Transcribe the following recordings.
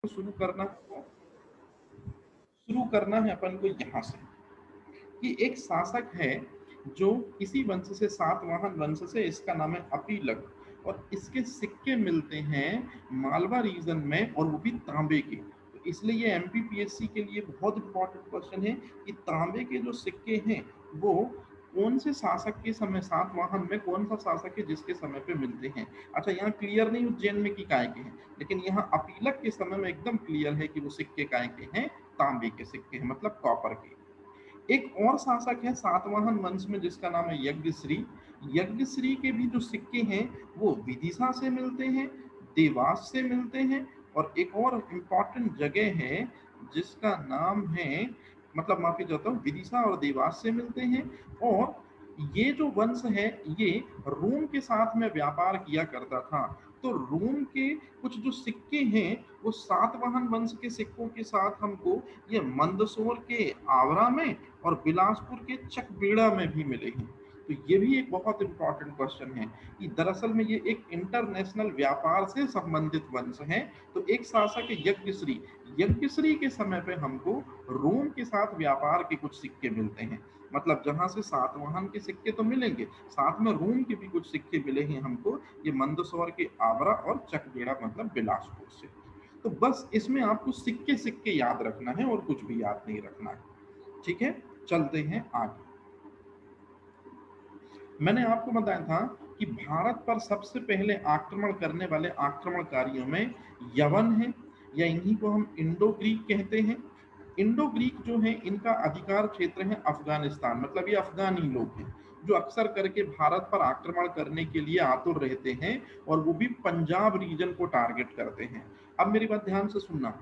शुरू करना है अपन को यहाँ से कि एक शासक है जो इसी वंश से, सातवाहन वंश से, इसका नाम है अपीलक, और इसके सिक्के मिलते हैं मालवा रीजन में, और वो भी तांबे के। तो इसलिए ये एमपीपीएससी के लिए बहुत इंपॉर्टेंट क्वेश्चन है कि तांबे के जो सिक्के हैं वो कौन से शासक के समय, सातवाहन में कौन सा शासक है जिसके समय पे मिलते हैं। अच्छा, यहाँ क्लियर नहीं उज्जैन में कि काय के हैं, लेकिन यहाँ अपीलक के समय में एकदम क्लियर है कि वो सिक्के काय के हैं, तांबे के सिक्के हैं, मतलब कॉपर के। एक और शासक है सातवाहन वंश में जिसका नाम है यज्ञश्री। यज्ञश्री के भी जो सिक्के हैं वो विदिशा से मिलते हैं, देवास से मिलते हैं, और एक और इम्पॉर्टेंट जगह है जिसका नाम है, मतलब माफी चाहता हूँ, विदिशा और देवास से मिलते हैं। और ये जो वंश है ये रोम के साथ में व्यापार किया करता था। तो रोम के कुछ जो सिक्के हैं वो सातवाहन वंश के सिक्कों के साथ हमको ये मंदसौर के आवरा में और बिलासपुर के चकबेड़ा में भी मिले हैं। तो ये भी एक बहुत इंपॉर्टेंट क्वेश्चन है कि दरअसल में ये एक इंटरनेशनल व्यापार से संबंधित वंश है। तो एक शासक है यज्ञश्री, यज्ञश्री के समय पे हमको रोम के साथ व्यापार के कुछ सिक्के मिलते हैं, मतलब जहां से सातवाहन के सिक्के तो मिलेंगे, साथ में रोम के भी कुछ सिक्के मिले हैं हमको, ये मंदसौर के आवरा और चकबेड़ा मतलब बिलासपुर से। तो बस इसमें आपको सिक्के सिक्के याद रखना है और कुछ भी याद नहीं रखना है। ठीक है, चलते हैं आगे। मैंने आपको बताया था कि भारत पर सबसे पहले आक्रमण करने वाले आक्रमणकारियों में यवन है, या इन्हीं को हम इंडो ग्रीक कहते हैं। इंडो ग्रीक जो है इनका अधिकार क्षेत्र है अफगानिस्तान, मतलब ये अफगानी लोग हैं जो अक्सर करके भारत पर आक्रमण करने के लिए आतुर रहते हैं, और वो भी पंजाब रीजन को टारगेट करते हैं। अब मेरी बात ध्यान से सुनना,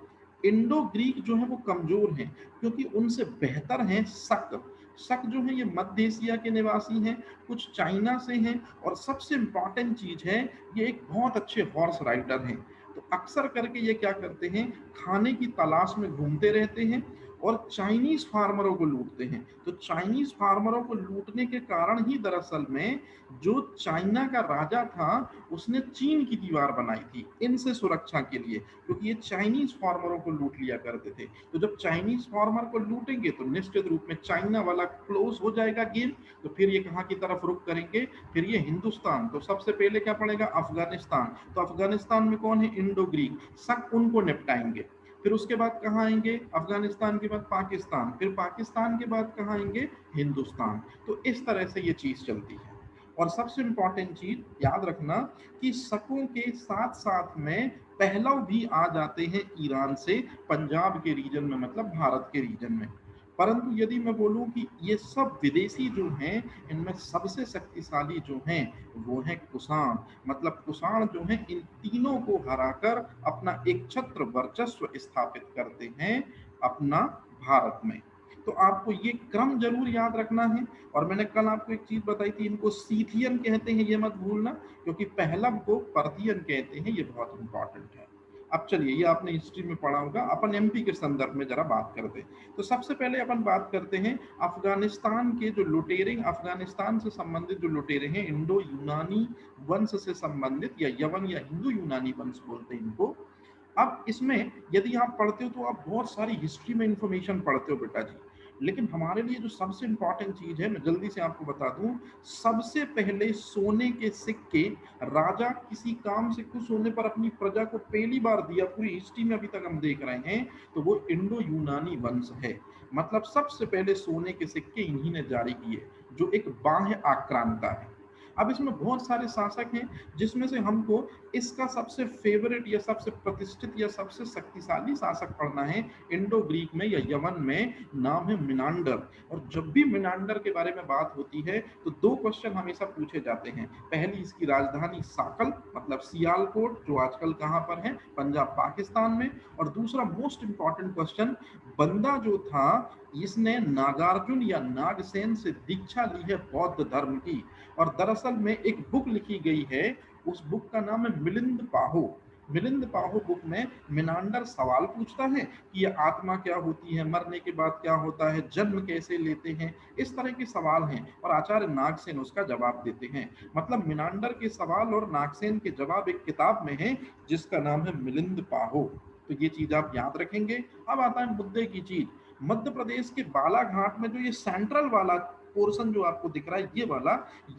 इंडो ग्रीक जो है वो कमजोर हैं क्योंकि उनसे बेहतर हैं शक। शक जो है ये मध्य एशिया के निवासी हैं, कुछ चाइना से हैं, और सबसे इंपॉर्टेंट चीज है ये एक बहुत अच्छे हॉर्स राइडर हैं। तो अक्सर करके ये क्या करते हैं, खाने की तलाश में घूमते रहते हैं और चाइनीज फार्मरों को लूटते हैं। तो चाइनीज फार्मरों को लूटने के कारण ही दरअसल में जो चाइना का राजा था उसने चीन की दीवार बनाई थी इनसे सुरक्षा के लिए, क्योंकि ये चाइनीज फार्मरों को लूट लिया करते थे। तो जब चाइनीज फार्मर को लूटेंगे तो निश्चित रूप में चाइना वाला क्लोज हो जाएगा गेम। तो फिर ये कहाँ की तरफ रुख करेंगे, फिर ये हिंदुस्तान। तो सबसे पहले क्या पड़ेगा, अफगानिस्तान। तो अफगानिस्तान में कौन है, इंडो ग्रीक, शक उनको निपटाएंगे। फिर उसके बाद कहाँ आएंगे, अफगानिस्तान के बाद पाकिस्तान, फिर पाकिस्तान के बाद कहाँ आएंगे, हिंदुस्तान। तो इस तरह से ये चीज चलती है। और सबसे इंपॉर्टेंट चीज याद रखना कि शकों के साथ साथ में पहलव भी आ जाते हैं ईरान से, पंजाब के रीजन में, मतलब भारत के रीजन में। परंतु यदि मैं बोलूं कि ये सब विदेशी जो हैं इनमें सबसे शक्तिशाली जो हैं वो है कुषाण, मतलब कुषाण जो है इन तीनों को हराकर अपना एक छत्र वर्चस्व स्थापित करते हैं अपना भारत में। तो आपको ये क्रम जरूर याद रखना है। और मैंने कल आपको एक चीज बताई थी, इनको सीथियन कहते हैं, ये मत भूलना, क्योंकि पहलव को पर्थियन कहते हैं, ये बहुत इंपॉर्टेंट है। अब चलिए, ये आपने हिस्ट्री में पढ़ा होगा, अपन एमपी के संदर्भ में जरा बात करते हैं। तो सबसे पहले अपन बात करते हैं अफगानिस्तान के जो लुटेरे, अफगानिस्तान से संबंधित जो लुटेरे हैं, इंडो यूनानी वंश से संबंधित, या यवन या हिंदू यूनानी वंश बोलते हैं इनको। अब इसमें यदि आप पढ़ते हो तो आप बहुत सारी हिस्ट्री में इंफॉर्मेशन पढ़ते हो बेटा जी, लेकिन हमारे लिए जो सबसे इंपॉर्टेंट चीज है मैं जल्दी से आपको बता दूं, सबसे पहले सोने के सिक्के राजा किसी काम से खुश होने पर अपनी प्रजा को पहली बार दिया, पूरी हिस्ट्री में अभी तक हम देख रहे हैं, तो वो इंडो यूनानी वंश है। मतलब सबसे पहले सोने के सिक्के इन्हीं ने जारी किए, जो एक बाह्य आक्रांता है। अब इसमें बहुत सारे शासक हैं जिसमें से हमको इसका सबसे फेवरेट या सबसे प्रतिष्ठित या सबसे शक्तिशाली शासक पढ़ना है इंडो ग्रीक में या यवन में, नाम है मिनांडर। और जब भी मिनांडर के बारे में बात होती है तो दो क्वेश्चन हमेशा पूछे जाते हैं। पहली, इसकी राजधानी साकल मतलब सियालकोट, जो आजकल कहाँ पर है, पंजाब पाकिस्तान में। और दूसरा मोस्ट इंपॉर्टेंट क्वेश्चन, बंदा जो था इसने नागार्जुन या नागसेन से दीक्षा ली है बौद्ध धर्म की। और दरअसल में एक बुक लिखी गई है, उस बुक का नाम है मिलिंद पाहो। मिलिंद पाहो बुक में मिनांडर सवाल पूछता है कि ये आत्मा क्या होती है, मरने के बाद क्या होता है, जन्म कैसे लेते हैं, इस तरह के सवाल हैं, और आचार्य नागसेन उसका जवाब देते हैं। मतलब मिनांडर के सवाल और नागसेन के जवाब एक किताब में है जिसका नाम है मिलिंद पाहो। तो ये चीज आप याद रखेंगे। अब आता है मुद्दे की चीज, मध्य प्रदेश के बालाघाट में जो ये सेंट्रल वाला पोर्शन जो आपको दिख रहा है ये वाला,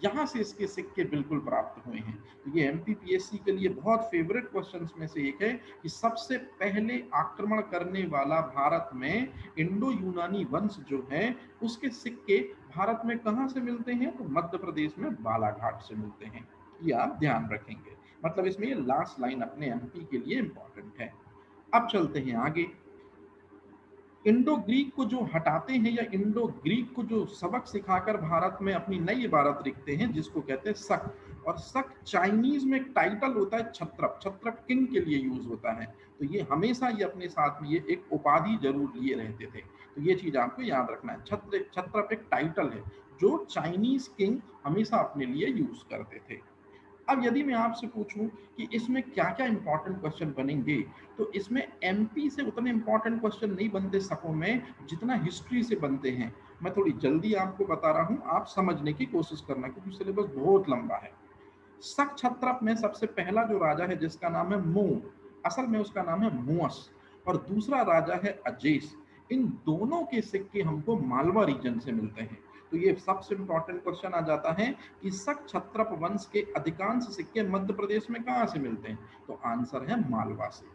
यहाँ से इसके सिक्के बिल्कुल प्राप्त हुए हैं। तो ये एमपीपीएससी के लिए बहुत फेवरेट क्वेश्चंस में से एक है कि सबसे पहले आक्रमण करने वाला भारत में इंडो यूनानी वंश जो है उसके सिक्के भारत में कहाँ से मिलते हैं, तो मध्य प्रदेश में बालाघाट से मिलते हैं। ये आप ध्यान रखेंगे, मतलब इसमें ये लास्ट लाइन अपने एमपी के लिए इंपॉर्टेंट है। अब चलते हैं आगे। इंडो ग्रीक को जो हटाते हैं या इंडो ग्रीक को जो सबक सिखाकर भारत में अपनी नई इबारत लिखते हैं जिसको कहते हैं शक, और शक चाइनीज में एक टाइटल होता है छत्रप, छत्रप किंग के लिए यूज होता है। तो ये हमेशा ये अपने साथ में ये एक उपाधि जरूर लिए रहते थे। तो ये चीज आपको याद रखना है, छत्रप एक टाइटल है जो चाइनीज किंग हमेशा अपने लिए यूज करते थे। अब यदि मैं आपसे पूछूं कि इसमें क्या क्या इंपॉर्टेंट क्वेश्चन बनेंगे, तो इसमें एमपी से उतने इंपॉर्टेंट क्वेश्चन नहीं बनते सकों में जितना हिस्ट्री से बनते हैं। मैं थोड़ी जल्दी आपको बता रहा हूं, आप समझने की कोशिश करना क्योंकि सिलेबस बहुत लंबा है। शक छत्रप में सबसे पहला जो राजा है जिसका नाम है मो, असल में उसका नाम है मुअस, और दूसरा राजा है अजेस। इन दोनों के सिक्के हमको मालवा रीजन से मिलते हैं। तो ये सबसे इंपॉर्टेंट क्वेश्चन आ जाता है कि शक छत्रप वंश के अधिकांश सिक्के मध्य प्रदेश में कहाँ से मिलते हैं, तो आंसर है मालवा से।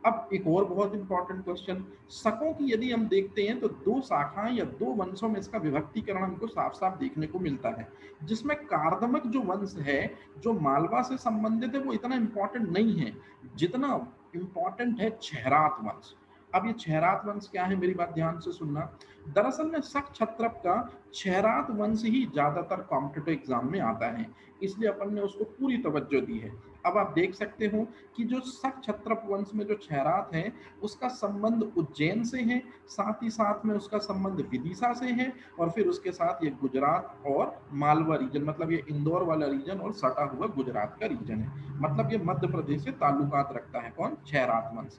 अब एक और बहुत इंपॉर्टेंट क्वेश्चन, शकों की यदि हम देखते हैं तो दो शाखाएं या दो वंशों में इसका विभक्तिकरण हमको साफ साफ देखने को मिलता है, जिसमें कार्दमक जो वंश है जो मालवा से संबंधित है वो इतना इंपॉर्टेंट नहीं है जितना इंपॉर्टेंट है छहरात वंश। अब ये छहरात वंश क्या है, मेरी बात ध्यान से सुनना। दरअसल में शक छत्रप का छहरात वंश ही ज्यादातर कॉम्पिटिटिव एग्जाम में आता है, इसलिए अपन ने उसको पूरी तवज्जो दी है। अब आप देख सकते हो कि जो शक छत्रप वंश में जो छहरात है उसका संबंध उज्जैन से है, साथ ही साथ में उसका संबंध विदिशा से है, और फिर उसके साथ ये गुजरात और मालवा रीजन, मतलब ये इंदौर वाला रीजन और सटा हुआ गुजरात का रीजन है। मतलब ये मध्य प्रदेश से ताल्लुकात रखता है कौन, छहरात वंश।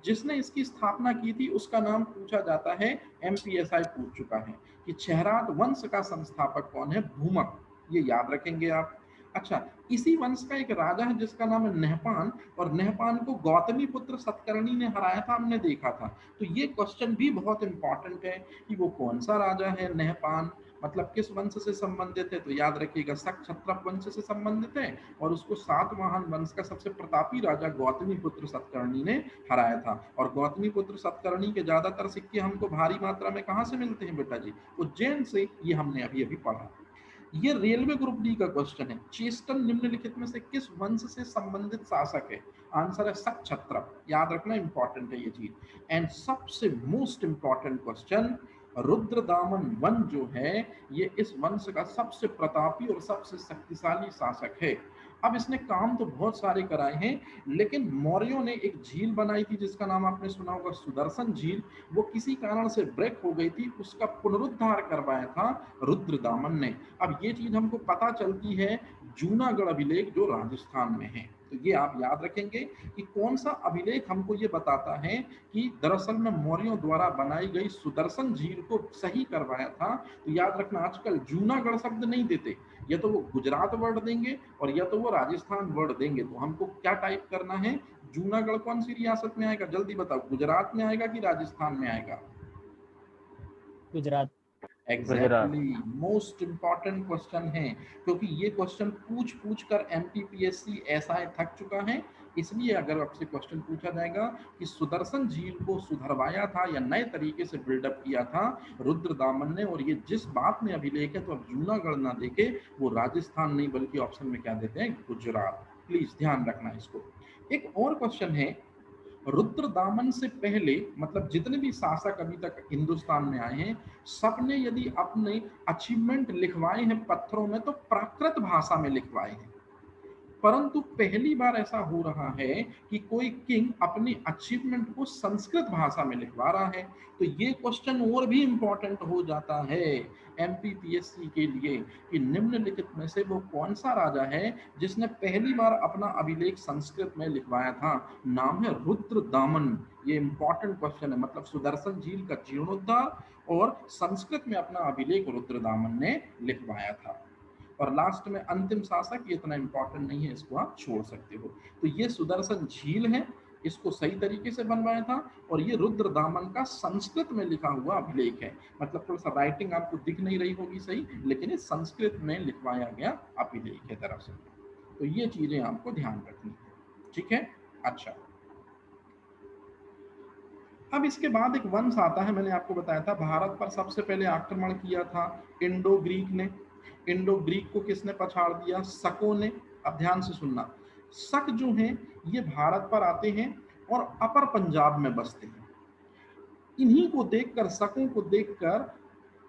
जिसने इसकी स्थापना की थी उसका नाम पूछा जाता है, एमपीएसआई पूछ चुका है कि छहरात वंश का संस्थापक कौन है, भूमक। ये याद रखेंगे आप। अच्छा, इसी वंश का एक राजा है जिसका नाम है नहपान, और नहपान को गौतमी पुत्र सतकर्णी ने हराया था, हमने देखा था। तो ये क्वेश्चन भी बहुत इंपॉर्टेंट है कि वो कौन सा राजा है नहपान, मतलब किस वंश से संबंधित है, तो याद रखिएगा शक छत्रप वंश से संबंधित है, और उसको सातवाहन वंश का सबसे प्रतापी राजा गौतमी पुत्र सतकर्णी ने हराया था। और गौतमी पुत्र सतकर्णी के ज्यादातर सिक्के हमको भारी मात्रा में कहाँ से मिलते हैं बेटा जी, उज्जैन से। ये हमने अभी अभी पढ़ा। ये रेलवे ग्रुप डी का क्वेश्चन है, चेस्टन निम्नलिखित में से किस वंश से संबंधित शासक है, आंसर है शक छत्रप। याद रखना इंपॉर्टेंट है ये चीज। एंड सबसे most important question, Rudradaman one जो है ये इस वंश का सबसे प्रतापी और सबसे शक्तिशाली शासक है। अब इसने काम तो बहुत सारे कराए हैं, लेकिन मौर्यों ने एक झील बनाई थी जिसका नाम आपने सुना होगा सुदर्शन झील, वो किसी कारण से ब्रेक हो गई थी, उसका पुनरुद्धार करवाया था रुद्रदामन ने। अब ये चीज हमको पता चलती है जूनागढ़ अभिलेख जो राजस्थान में है। तो ये आप याद रखेंगे कि कौन सा अभिलेख हमको ये बताता है कि दरअसल में मौर्यों द्वारा बनाई गई सुदर्शन झील को सही करवाया था। तो याद रखना आजकल जूनागढ़ शब्द नहीं देते, या तो वो गुजरात वर्ड देंगे और या तो वो राजस्थान वर्ड देंगे। तो हमको क्या टाइप करना है, जूनागढ़ कौन सी रियासत में आएगा, जल्दी बताओ, गुजरात में आएगा कि राजस्थान में आएगा? Gujarat. Exactly, most important question है, क्योंकि ये क्वेश्चन पूछ पूछ कर एमपीपीएससी ऐसा थक चुका है। इसलिए अगर आपसे क्वेश्चन पूछा जाएगा कि सुदर्शन झील को सुधरवाया था या नए तरीके से बिल्डअप किया था रुद्रदामन ने, और ये जिस बात में अभिलेख है, तो अब जूनागढ़ ना देके वो राजस्थान नहीं बल्कि ऑप्शन में क्या देते हैं, गुजरात। प्लीज ध्यान रखना इसको। एक और क्वेश्चन है, रुद्रदामन से पहले मतलब जितने भी शासक अभी तक हिंदुस्तान में आए हैं सबने यदि अपने अचीवमेंट लिखवाए हैं पत्थरों में तो प्राकृत भाषा में लिखवाए हैं, परंतु पहली बार ऐसा हो रहा है कि कोई किंग अपने अचीवमेंट को संस्कृत भाषा में लिखवा रहा है। तो ये क्वेश्चन और भी इंपॉर्टेंट हो जाता है एमपीपीएससी के लिए कि निम्नलिखित में से वो कौन सा राजा है जिसने पहली बार अपना अभिलेख संस्कृत में लिखवाया था, नाम है रुद्रदामन। ये इंपॉर्टेंट क्वेश्चन है, मतलब सुदर्शन झील का जीर्णोद्धार और संस्कृत में अपना अभिलेख रुद्रदामन ने लिखवाया था। और लास्ट में अंतिम शासक, ये इतना इंपॉर्टेंट नहीं है, इसको आप छोड़ सकते हो। तो ये सुदर्शन झील है, इसको सही तरीके से बनवाया था। और ये रुद्रदामन का संस्कृत में लिखा हुआ अभिलेख है, मतलब थोड़ा सा राइटिंग आपको दिख नहीं रही होगी सही, लेकिन ये संस्कृत में लिखवाया गया अभिलेख है दरअसल। तो ये चीजें आपको ध्यान रखनी है, ठीक है। अच्छा, अब इसके बाद एक वंश आता है, मैंने आपको बताया था भारत पर सबसे पहले आक्रमण किया था इंडो ग्रीक ने। इंडो ग्रीक को किसने पछाड़ दिया? शकों ने। अब ध्यान से सुनना, शक जो हैं ये भारत पर आते हैं और अपर पंजाब में बसते हैं। इन्हीं को देखकर, शकों को देखकर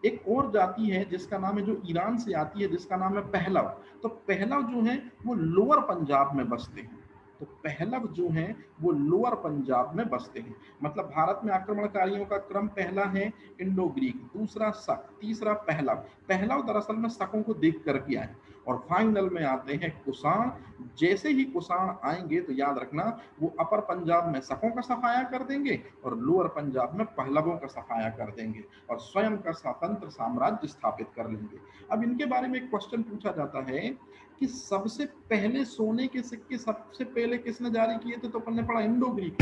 एक और जाति है जिसका नाम है, जो ईरान से आती है, जिसका नाम है पहलव। तो पहलव जो है वो लोअर पंजाब में बसते हैं। तो पहलव जो है वो लोअर पंजाब में बसते हैं। मतलब भारत में आक्रमणकारियों का क्रम पहला है इंडो ग्रीक, दूसरा शक, तीसरा पहलव। पहलव दरअसल में शकों को देख कर के आए, और फाइनल में आते हैं कुषाण। जैसे ही कुषाण आएंगे तो याद रखना, वो अपर पंजाब में शकों का सफाया कर देंगे और लोअर पंजाब में पहलवों का सफाया कर देंगे और स्वयं का स्वतंत्र साम्राज्य स्थापित कर लेंगे। अब इनके बारे में एक क्वेश्चन पूछा जाता है कि सबसे पहले सोने के सिक्के सबसे पहले किसने जारी किए थे? तो अपन ने पढ़ा इंडो ग्रीक,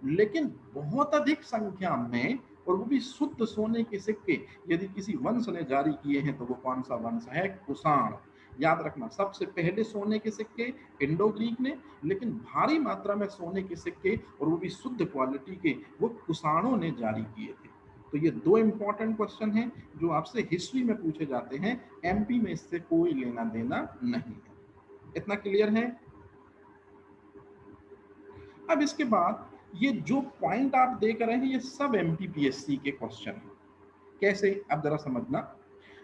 लेकिन बहुत अधिक संख्या में, और वो भी शुद्ध सोने के सिक्के यदि किसी वंश ने जारी किए हैं तो वो कौन सा वंश है? कुषाण। याद रखना, सबसे पहले सोने के सिक्के इंडो ग्रीक ने, लेकिन भारी मात्रा में सोने के सिक्के और वो भी शुद्ध क्वालिटी के वो कुषाणों ने जारी किए थे। तो ये दो इंपॉर्टेंट क्वेश्चन हैं जो आपसे हिस्ट्री में पूछे जाते हैं, एमपी में इससे कोई लेना देना नहीं है। इतना क्लियर है? अब इसके बाद ये जो पॉइंट आप देख रहे हैं ये सब एमपीपीएससी के क्वेश्चन हैं। कैसे? अब जरा समझना।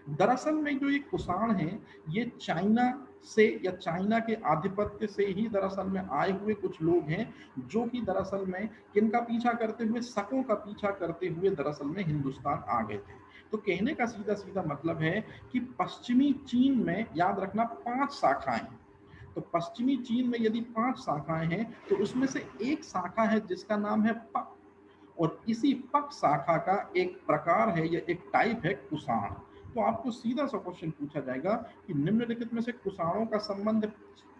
दरअसल में जो ये कुषाण हैं ये चाइना से, या चाइना के आधिपत्य से ही दरअसल में आए हुए कुछ लोग हैं, जो कि दरअसल में किनका पीछा करते हुए? शकों का पीछा करते हुए दरअसल में हिंदुस्तान आ गए थे। तो कहने का सीधा सीधा मतलब है कि पश्चिमी चीन में, याद रखना, 5 शाखाएं हैं। तो पश्चिमी चीन में यदि 5 शाखाएं हैं तो उसमें से एक शाखा है जिसका नाम है पक, और इसी पक शाखा का एक प्रकार है या एक टाइप है कुषाण। तो आपको सीधा सा क्वेश्चन पूछा जाएगा कि निम्नलिखित में से कुषाणों का संबंध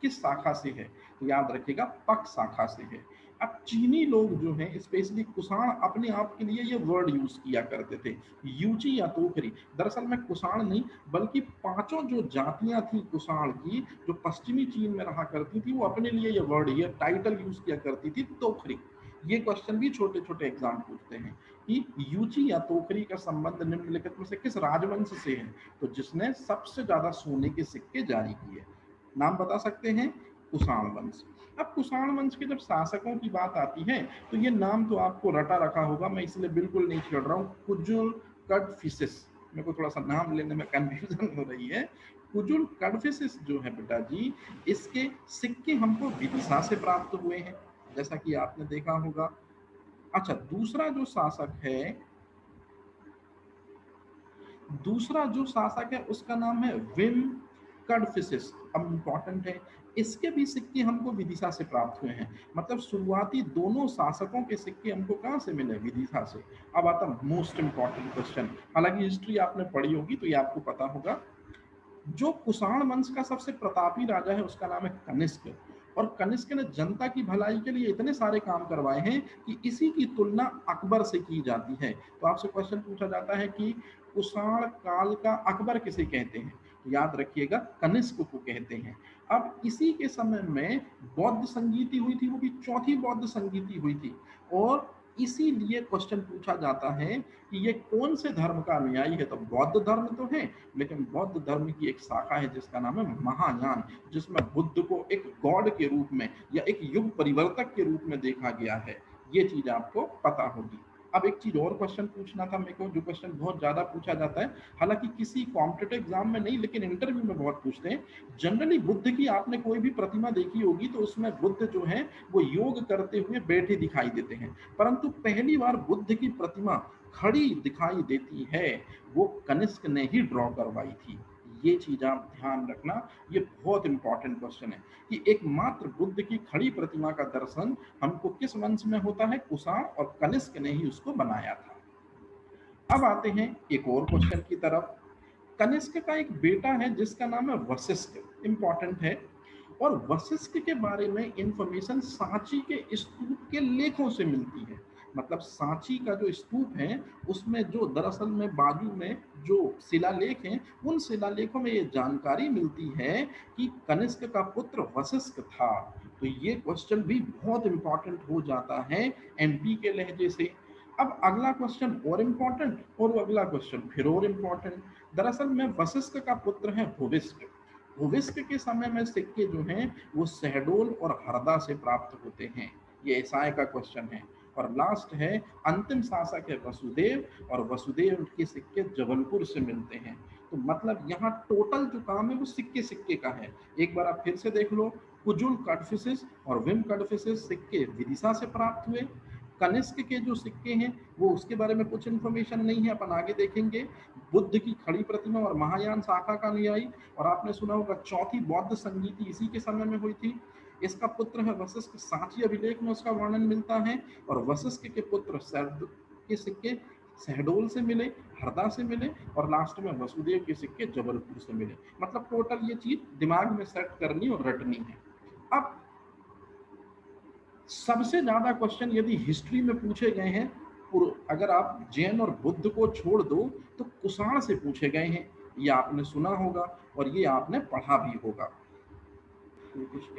किस शाखा से है? तो याद रखिएगा पक शाखा से है। अब चीनी लोग जो हैं स्पेशली कुषाण अपने आप के लिए ये वर्ड यूज किया करते थे, यूची या तोकरी। दरअसल में कुषाण नहीं बल्कि पांचों जो जातियां थी कुषाण की, जो पश्चिमी चीन में रहा करती थी, वो अपने लिए ये वर्ड, ये टाइटल यूज किया करती थी, तोखरी। ये क्वेश्चन भी छोटे छोटे एग्जाम पूछते हैं कि यूची या तोखरी का संबंध निम्नलिखित में से किस राजवंश से है? तो जिसने सबसे ज्यादा सोने के सिक्के जारी किए, नाम बता सकते हैं? कुषाण वंश। अब कुषाण वंश के जब शासकों की बात आती है तो ये नाम तो आपको रटा रखा होगा, मैं इसलिए बिल्कुल नहीं छेड़ रहा हूँ। कुजुल कडफिसिस, मेरे को थोड़ा सा नाम लेने में कंफ्यूजन हो रही है। कुजुल कडफिसिस जो है बेटा जी, इसके सिक्के हमको विदिशा से प्राप्त हुए हैं, जैसा कि आपने देखा होगा। अच्छा, दूसरा जो शासक है उसका नाम है विम कडफिसिस। अब इंपॉर्टेंट है, इसके भी सिक्के हमको विदिशा से प्राप्त हुए हैं। मतलब शुरुआती दोनों शासकों के सिक्के हमको कहां से मिले? विदिशा से। अब आता मोस्ट इंपॉर्टेंट क्वेश्चन, हालांकि हिस्ट्री आपने पढ़ी होगी तो ये आपको पता होगा। जो कुषाण वंश का सबसे प्रतापी राजा है उसका नाम है कनिष्क, और कनिष्क ने जनता की भलाई के लिए इतने सारे काम करवाए हैं कि इसी की तुलना अकबर से की जाती है। तो आपसे क्वेश्चन पूछा जाता है कि कुषाण काल का अकबर किसे कहते हैं? तो याद रखिएगा कनिष्क को कहते हैं। अब इसी के समय में बौद्ध संगीति हुई थी, वो भी चौथी बौद्ध संगीति हुई थी। और इसीलिए क्वेश्चन पूछा जाता है कि ये कौन से धर्म का अनुयायी है? तो बौद्ध धर्म तो है, लेकिन बौद्ध धर्म की एक शाखा है जिसका नाम है महायान, जिसमें बुद्ध को एक गॉड के रूप में या एक युग परिवर्तक के रूप में देखा गया है। ये चीज आपको पता होगी। अब एक चीज और क्वेश्चन पूछना था मेरे को, जो क्वेश्चन बहुत ज्यादा पूछा जाता है, हालांकि किसी कॉम्पिटेटिव एग्जाम में नहीं लेकिन इंटरव्यू में बहुत पूछते हैं। जनरली बुद्ध की आपने कोई भी प्रतिमा देखी होगी तो उसमें बुद्ध जो है वो योग करते हुए बैठे दिखाई देते हैं, परंतु पहली बार बुद्ध की प्रतिमा खड़ी दिखाई देती है वो कनिष्क ने ही ड्रॉ करवाई थी। ये चीज आप ध्यान रखना, ये बहुत इंपॉर्टेंट क्वेश्चन है कि एकमात्र बुद्ध की खड़ी प्रतिमा का दर्शन हमको किस वंश में होता है? कुषाण, और कनिष्क ने ही उसको बनाया था। अब आते हैं एक और क्वेश्चन की तरफ। कनिष्क का एक बेटा है जिसका नाम है वशिष्ठ, इंपॉर्टेंट है। और वशिष्ठ के बारे में इंफॉर्मेशन सांची के स्तूप के लेखों से मिलती है। मतलब सांची का जो स्तूप है उसमें जो दरअसल में बाजू में जो शिलालेख हैं उन शिलालेखों में ये जानकारी मिलती है कि कनिष्क का पुत्र वशिष्ठ था। तो ये क्वेश्चन भी बहुत इंपॉर्टेंट हो जाता है एमपी के लहजे से। अब अगला क्वेश्चन और इम्पोर्टेंट और वो अगला क्वेश्चन फिर और इम्पोर्टेंट। दरअसल में वशिष्ठ का पुत्र है भूविष्ठ। भूविष्ठ के समय में सिक्के जो हैं वो शहडोल और हरदा से प्राप्त होते हैं। ये एसआई का क्वेश्चन है। और लास्ट है अंतिम शासक है वसुदेव और वसुदेव के सिक्के जबलपुर से मिलते हैं। तो मतलब यहाँ टोटल जो काम है वो सिक्के सिक्के का है। एक बार आप फिर से देख लो, कुजुल कटफिसेस और विम कटफिसेस सिक्के विदिशा से प्राप्त हुए। कनिष्क के जो सिक्के हैं वो उसके बारे में कुछ इन्फॉर्मेशन नहीं है, अपन आगे देखेंगे। बुद्ध की खड़ी प्रतिमा और महायान शाखा का अनुयायी, और आपने सुना होगा चौथी बौद्ध संगीति इसी के समय में हुई थी। इसका पुत्र है वशिष्ठ, सांची अभिलेख में उसका वर्णन मिलता है। और वशिष्ठ के पुत्र शरद के सिक्के शहडोल से मिले, हरदा से मिले, और लास्ट में वसुदेव के सिक्के जबलपुर से मिले। मतलब टोटल ये चीज दिमाग में सेट करनी और रटनी है। अब सबसे ज्यादा क्वेश्चन यदि हिस्ट्री में पूछे गए हैं, अगर आप जैन और बुद्ध को छोड़ दो तो कुषाण से पूछे गए हैं। ये आपने सुना होगा और ये आपने पढ़ा भी होगा।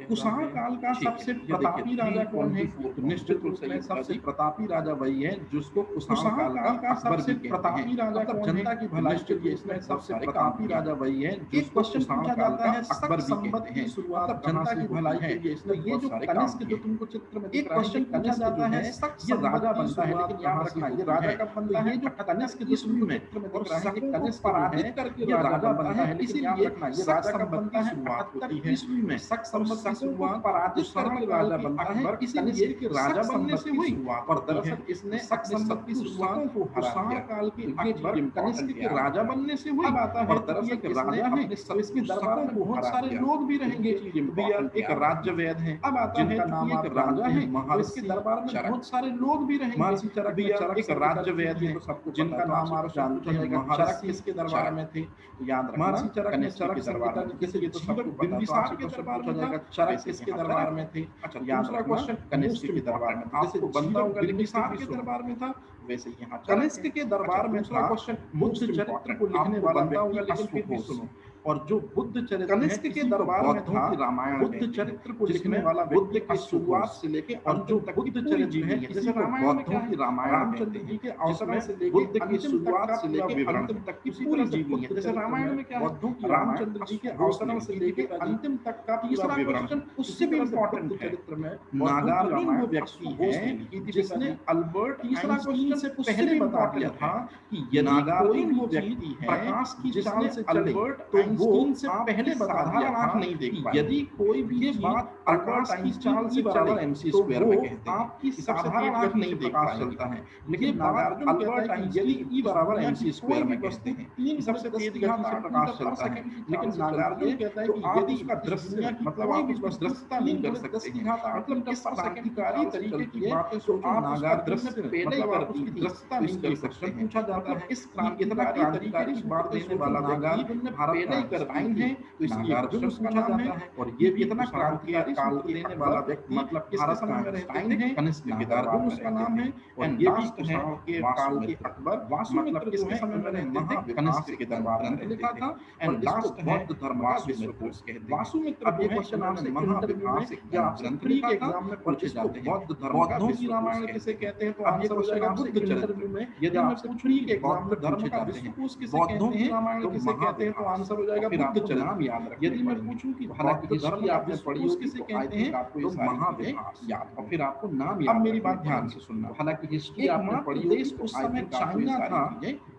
कुषाण काल का सबसे प्रतापी राजा कौन है? तो निश्चित रूप से सबसे प्रतापी राजा वही है जिसको कुषाण काल का सबसे प्रतापी राजा कौन है? जनता की भलाई के लिए इसमें सबसे प्रतापी राजा वही है जिसको क्वेश्चन पूछा जाता है अकबर भी कहते हैं। शुरुआत जनता की भलाई के लिए इसमें ये जो कनिष्क जो तुमको चित्र में एक क्वेश्चन पूछा जाता है, ये राजा बनता है, लेकिन याद रखना ये राजा कब बनता है? जो कनिष्क जो चित्र में दिख रहा है ये कनिष्क पराजित करके राजा बनता है, लेकिन याद रखना ये राजा कब बनता है? शुरुआत होती है ईस्वी में पराजित करके राजा बनता है, इसीलिए राजा बनने से हुई। और दरअसल इसने शक संबंध की शुरुआत को कुषाण काल के अकबर कनिष्क के राजा बनने से हुई। और दरअसल राजा है तो इसके दरबार में बहुत सारे लोग भी रहेंगे। एक राज्य वैद है, अब आता है नाम एक राजा है तो इसके दरबार में बहुत सारे लोग भी रहेंगे। महर्षि चरक एक राज्य वैद है जिनका नाम आप जानते हैं। चरक किसके दरबार में थे? याद रखना, महर्षि चरक ने चरक के दरबार में, जैसे ये तो सबको बिंबिसार के दरबार में था, चरक किसके दरबार में थे? अच्छा, दूसरा क्वेश्चन कनिष्क के दरबार में था। आपको बनता होगा बिंबिसार के दरबार में था, वैसे यहाँ कनिष्क के दरबार में था। क्वेश्चन बुद्ध चरित्र को लिखने वाला बनता होगा, लेकिन फिर भी सुनो। और जो बुद्ध चरित्र कनिष्क के दरबार में था, रामायण बुद्ध चरित्र को लिखने वाला बुद्ध की शुरुआत से लेके और जो बुद्ध चरित्र है, जैसे रामायण की रामायण रामचंद्र जी के अवतरण से लेके बुद्ध की शुरुआत से लेके अंतिम तक की पूरी जीवनी है। जैसे रामायण में क्या है, रामचंद्र जी के अवतरण से लेके अंतिम तक का तीसरा क्वेश्चन उससे भी इम्पोर्टेंट चरित्र में नागार्जुन वो व्यक्ति है जिसने अल्बर्ट तीसरा क्वेश्चन से पहले बता दिया था कि ये नागार्जुन वो व्यक्ति है प्रकाश की चाल से अल्बर्ट तो वो से पहले बता दिया आंख नहीं देख पाए। यदि कोई भी ये बात प्रकाश की चाल से बराबर एमसी स्क्वायर में कहते हैं, आपकी साधारण आंख नहीं देख चलता है। लेकिन नागार्जुन अल्बर्ट आइंस्टीन ई बराबर एमसी स्क्वायर में कहते हैं, तीन सबसे तेज गति से प्रकाश चलता है। लेकिन नागार्जुन कहता है कि यदि इसका दृश्य मतलब आप इसको दृश्यता नहीं कर सकते, मतलब किस क्रांतिकारी तरीके की बातें सोचो, नागार्जुन ने पहले कर दी, दृश्यता नहीं कर सकते। पूछा जाता है इस क्रांतिकारी बात देने वाला नागार्जुन ने पहले कर दी है, तो इसलिए नागार्जुन उसका नाम है। और ये भी इतना क्रांतिकारी काल देने वाला व्यक्ति मतलब किसके समय में रहते हैं? कनिष्क के दरबार में उसका नाम है। और ये भी कुषाण के काल के अकबर वासुमित्र किसके समय में रहते थे? कनिष्क के दरबार में लिखा था। एंड लास्ट बौद्ध धर्म का विश्वकोश कहते हैं। वासुमित्र अब ये क्वेश्चन आपसे महाविभास या संतरी के एग्जाम में पूछे जाते हैं। बौद्ध धर्म का रामायण किसे कहते हैं? तो आंसर हो जाएगा बुद्ध चरित्र में। यदि आपसे पूछनी के एग्जाम में धर्म का विश्वकोश किसे कहते हैं? रामायण किसे कहते हैं? तो आंसर हो जाएगा बुद्ध चरित्र। नाम याद रखना। यदि मैं पूछूं कि हालांकि धर्म आपने पढ़ी होगी किसे कहते हैं? तो महाविभास याद, और फिर आपको नाम याद। अब मेरी बात ध्यान से सुनना, हालांकि हिस्ट्री आपने पढ़ी होगी उस समय चाइना था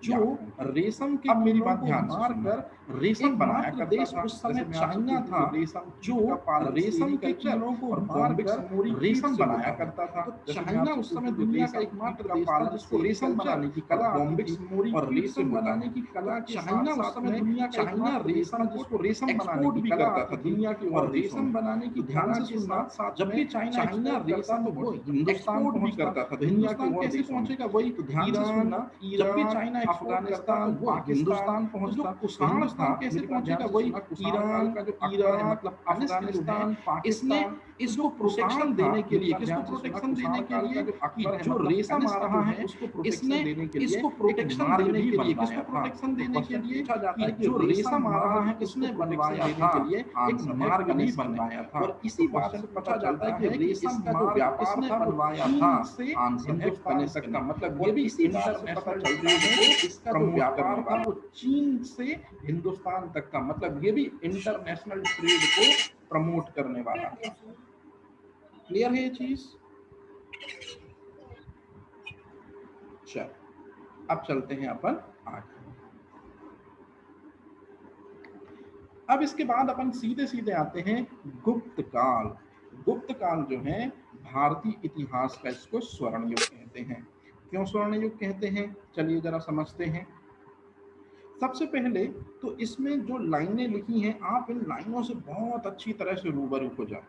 जो रेशम के, अब मेरी बात ध्यान से मारकर रेशम बनाया करता देश उस समय चाइना था जो रेशम के कीड़ों को मारकर रेशम बनाया करता था। तो चाइना उस समय दुनिया का एकमात्र देश था जिसको रेशम बनाने की कला, बॉम्बिक्स मोरी और रेशम बनाने की कला, चाइना उस समय दुनिया का चाइना रेशम जिसको रेशम एक्सपोर्ट भी करता था दुनिया की, और रेशम बनाने की ध्यान से सुनना, जबकि चाइना रेशम वो हिंदुस्तान भी करता था दुनिया की, कैसे पहुंचेगा वही तो ध्यान से सुनना, जबकि चाइना अफगानिस्तान वो हिंदुस्तान पहुंचता, हिंदुस्तान कैसे पहुंचेगा वही ईरान का जो ईरान मतलब अफगानिस्तान पाकिस्तान, इसको प्रोटेक्शन देने के लिए, किसको प्रोटेक्शन देने के लिए कि जो रेशम आ रहा है उसको प्रोटेक्शन देने के लिए, इसको प्रोटेक्शन देने के लिए, किसको प्रोटेक्शन देने के लिए पूछा जाता है कि जो रेशम आ रहा है उसने बनवाया देने के लिए एक मार्ग नहीं बनवाया था, और इसी बात से पता चलता है कि रेशम का जो व्यापार था बनवाया था से हिंदुस्तान तक का, मतलब ये भी इसी बात से पता चलता है कि इसका जो व्यापार था वो चीन से हिंदुस्तान तक का, मतलब ये भी इंटरनेशनल ट्रेड को प्रमोट करने वाला था। क्लियर है ये चीज? चल अब चलते हैं अपन आगे। अब इसके बाद अपन सीधे सीधे आते हैं गुप्त काल। गुप्त काल जो है भारतीय इतिहास का इसको स्वर्ण युग कहते हैं। क्यों स्वर्ण युग कहते हैं, चलिए जरा समझते हैं। सबसे पहले तो इसमें जो लाइनें लिखी हैं, आप इन लाइनों से बहुत अच्छी तरह से रूबरू हो जाओ।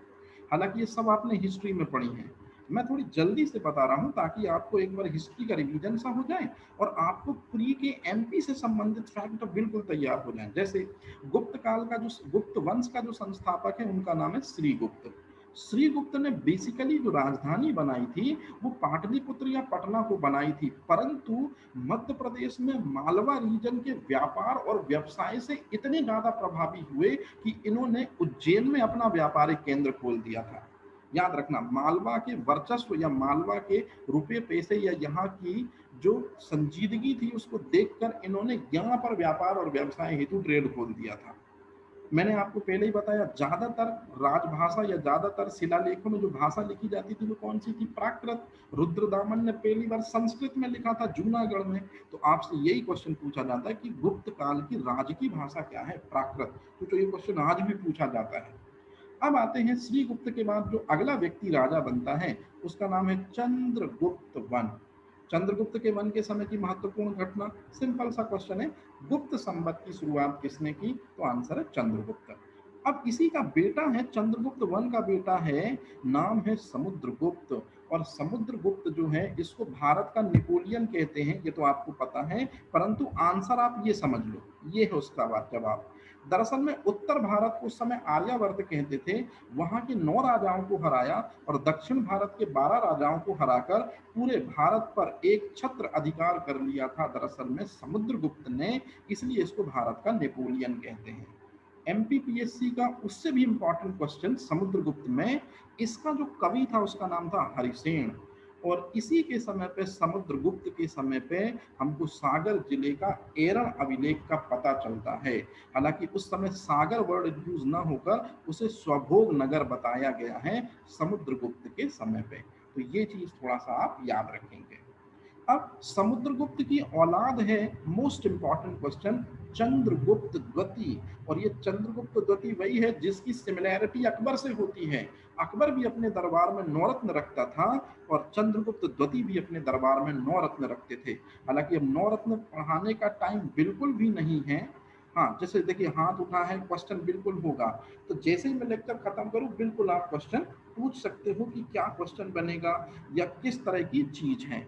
हालांकि ये सब आपने हिस्ट्री में पढ़ी है, मैं थोड़ी जल्दी से बता रहा हूं ताकि आपको एक बार हिस्ट्री का रिवीजन सा हो जाए और आपको प्री के एमपी से संबंधित फैक्ट बिल्कुल तैयार हो जाए। जैसे गुप्त काल का जो गुप्त वंश का जो संस्थापक है उनका नाम है श्रीगुप्त। श्रीगुप्त ने बेसिकली जो राजधानी बनाई थी वो पाटलिपुत्र या पटना को बनाई थी, परंतु मध्य प्रदेश में मालवा रीजन के व्यापार और व्यवसाय से इतने ज्यादा प्रभावी हुए कि इन्होंने उज्जैन में अपना व्यापारिक केंद्र खोल दिया था। याद रखना, मालवा के वर्चस्व या मालवा के रुपये पैसे या यहाँ की जो संजीदगी थी उसको देखकर इन्होंने यहाँ पर व्यापार और व्यवसाय हेतु ट्रेड खोल दिया था। मैंने आपको पहले ही बताया, ज्यादातर राजभाषा या ज्यादातर शिलालेखों में जो भाषा लिखी जाती थी वो कौन सी थी? प्राकृत। रुद्रदामन ने पहली बार संस्कृत में लिखा था जूनागढ़ में। तो आपसे यही क्वेश्चन पूछा जाता है कि गुप्त काल की राज की भाषा क्या है? प्राकृत। तो ये क्वेश्चन आज भी पूछा जाता है। अब आते हैं श्रीगुप्त के बाद जो अगला व्यक्ति राजा बनता है उसका नाम है चंद्रगुप्त वन। चंद्रगुप्त के वन के समय की महत्वपूर्ण घटना, सिंपल सा क्वेश्चन है, गुप्त संवत की शुरुआत किसने की? तो आंसर है चंद्रगुप्त। अब इसी का बेटा है, चंद्रगुप्त वन का बेटा है, नाम है समुद्रगुप्त। और समुद्रगुप्त जो है इसको भारत का नेपोलियन कहते हैं, ये तो आपको पता है, परंतु आंसर आप ये समझ लो, ये है उसका जवाब। दरअसल में उत्तर भारत को उस समय आर्यावर्त कहते थे, वहां के 9 राजाओं को हराया और दक्षिण भारत के 12 राजाओं को हराकर पूरे भारत पर एक छत्र अधिकार कर लिया था दरअसल में समुद्रगुप्त ने, इसलिए इसको भारत का नेपोलियन कहते हैं। एमपीपीएससी का उससे भी इंपॉर्टेंट क्वेश्चन समुद्रगुप्त में, इसका जो कवि था उसका नाम था हरिसेन, और इसी के समय पे समुद्रगुप्त के समय पे हमको सागर जिले का एरण अभिलेख का पता चलता है। हालांकि उस समय सागर वर्ड यूज न होकर उसे स्वभोग नगर बताया गया है समुद्रगुप्त के समय पे। तो ये चीज थोड़ा सा आप याद रखेंगे। अब समुद्रगुप्त की औलाद है, मोस्ट इंपॉर्टेंट क्वेश्चन, चंद्रगुप्त द्वितीय। और ये चंद्रगुप्त द्वितीय वही है जिसकी सिमिलैरिटी अकबर से होती है। अकबर भी अपने दरबार में 9 रत्न रखता था और चंद्रगुप्त द्वितीय भी अपने दरबार में 9 रत्न रखते थे। हालांकि अब 9 रत्न पढ़ाने का टाइम बिल्कुल भी नहीं है। हाँ, जैसे देखिए हाथ उठा है, क्वेश्चन बिल्कुल होगा, तो जैसे ही मैं लेक्चर खत्म करूं बिल्कुल आप क्वेश्चन पूछ सकते हो कि क्या क्वेश्चन बनेगा या किस तरह की चीज है।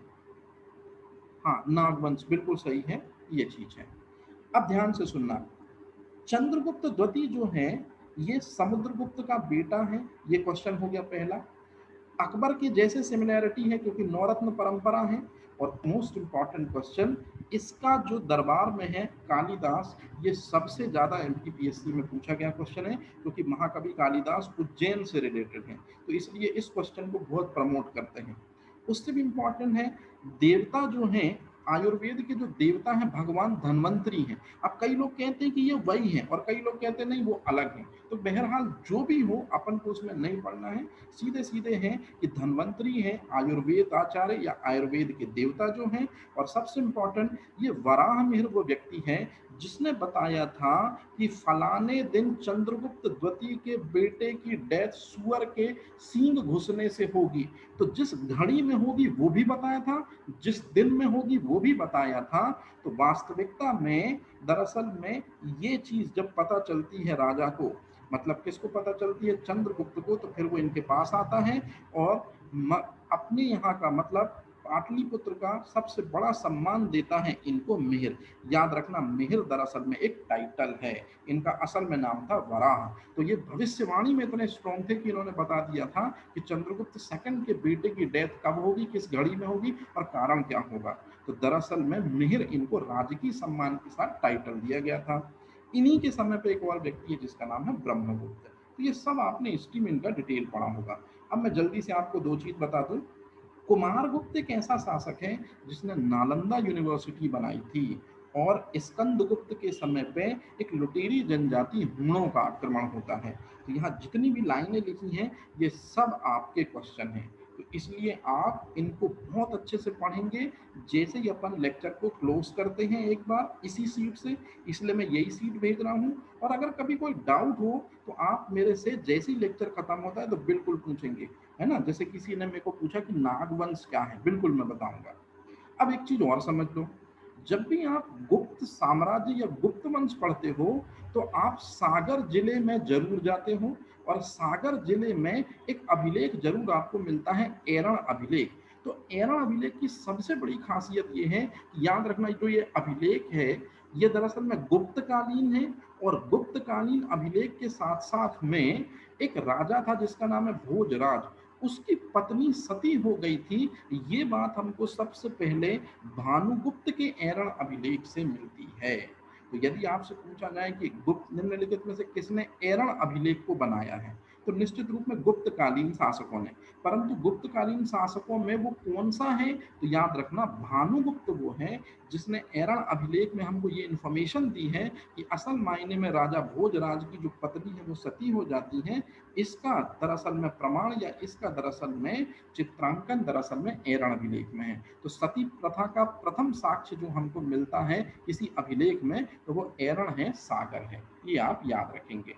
हाँ, नागवंश बिल्कुल सही है, ये चीज है। अब ध्यान से सुनना, चंद्रगुप्त द्वितीय जो है ये समुद्रगुप्त का बेटा है, ये क्वेश्चन हो गया पहला। अकबर की जैसे सिमिलैरिटी है क्योंकि नौरत्न परंपरा है। और मोस्ट इंपॉर्टेंट क्वेश्चन, इसका जो दरबार में है कालिदास, ये सबसे ज्यादा एमपीपीएससी में पूछा गया क्वेश्चन है क्योंकि महाकवि कालिदास उज्जैन से रिलेटेड है, तो इसलिए इस क्वेश्चन को बहुत प्रमोट करते हैं। उससे भी इंपॉर्टेंट है, देवता जो हैं आयुर्वेद के जो देवता हैं भगवान धन्वंतरी हैं। अब कई लोग कहते हैं कि ये वही हैं और कई लोग कहते हैं नहीं वो अलग हैं। तो बहरहाल जो भी हो अपन को उसमें नहीं पढ़ना है, सीधे सीधे हैं कि धन्वंतरी हैं आयुर्वेद आचार्य या आयुर्वेद के देवता जो हैं। और सबसे इंपॉर्टेंट, ये वराह मिहिर वो व्यक्ति हैं जिसने बताया था कि फलाने दिन चंद्रगुप्त द्वितीय के बेटे की डेथ सुअर के सींग घुसने से होगी। तो जिस घड़ी में होगी वो भी बताया था, जिस दिन में होगी वो भी बताया था। तो वास्तविकता में दरअसल में ये चीज जब पता चलती है राजा को, मतलब किसको पता चलती है, चंद्रगुप्त को, तो फिर वो इनके पास आता है और अपने यहाँ का मतलब पाटलिपुत्र का सबसे बड़ा सम्मान देता है इनको, मिहिर। याद रखना, मिहिर दरअसल में एक टाइटल है, इनका असल में नाम था वराह। तो ये भविष्यवाणी में इतने स्ट्रॉन्ग थे कि इन्होंने बता दिया था कि चंद्रगुप्त सेकंड के बेटे की डेथ कब होगी, किस घड़ी में होगी और कारण क्या होगा। तो दरअसल में मिहिर इनको राजकीय सम्मान के साथ टाइटल दिया गया था। इन्हीं के समय पे एक और व्यक्ति है जिसका नाम है ब्रह्मगुप्त। तो ये सब आपने हिस्ट्री में इनका डिटेल पढ़ा होगा। अब मैं जल्दी से आपको दो चीज बता दूं। कुमारगुप्त एक ऐसा शासक है जिसने नालंदा यूनिवर्सिटी बनाई थी, और स्कंदगुप्त के समय पे एक लुटेरी जनजाति हूणों का आक्रमण होता है। तो यहाँ जितनी भी लाइनें लिखी हैं ये सब आपके क्वेश्चन हैं। तो इसलिए आप इनको बहुत अच्छे से पढ़ेंगे। जैसे ही अपन लेक्चर को क्लोज करते हैं एक बार इसी सीट से, इसलिए मैं यही सीट भेज रहा हूँ। और अगर कभी कोई डाउट हो तो आप मेरे से जैसे ही लेक्चर खत्म होता है तो बिल्कुल पूछेंगे, है ना। जैसे किसी ने मेरे को पूछा कि नागवंश क्या है, बिल्कुल मैं बताऊंगा। अब एक चीज और समझ लो, जब भी आप गुप्त साम्राज्य या गुप्त वंश पढ़ते हो तो आप सागर जिले में जरूर जाते हो, और सागर जिले में एक अभिलेख जरूर आपको मिलता है, एरण अभिलेख। तो एरण अभिलेख की सबसे बड़ी खासियत ये है कि याद रखना, जो ये अभिलेख है ये दरअसल में गुप्तकालीन है। और गुप्तकालीन अभिलेख के साथ साथ में एक राजा था जिसका नाम है भोजराज, उसकी पत्नी सती हो गई थी। ये बात हमको सबसे पहले भानुगुप्त के एरण अभिलेख से मिलती है। तो यदि आपसे पूछा जाए कि गुप्त निम्नलिखित में से किसने एरण अभिलेख को बनाया है, तो निश्चित रूप में गुप्तकालीन शासकों ने। परंतु गुप्तकालीन शासकों में वो कौन सा है, तो याद रखना भानुगुप्त वो है जिसने एरण अभिलेख में हमको ये इंफॉर्मेशन दी है कि असल मायने में राजा भोजराज की जो पत्नी है वो सती हो जाती है। इसका दरअसल में प्रमाण या इसका दरअसल में चित्रांकन दरअसल में एरण अभिलेख में है। तो सती प्रथा का प्रथम साक्ष्य जो हमको मिलता है किसी अभिलेख में, तो वो एरण है, सागर है। ये आप याद रखेंगे।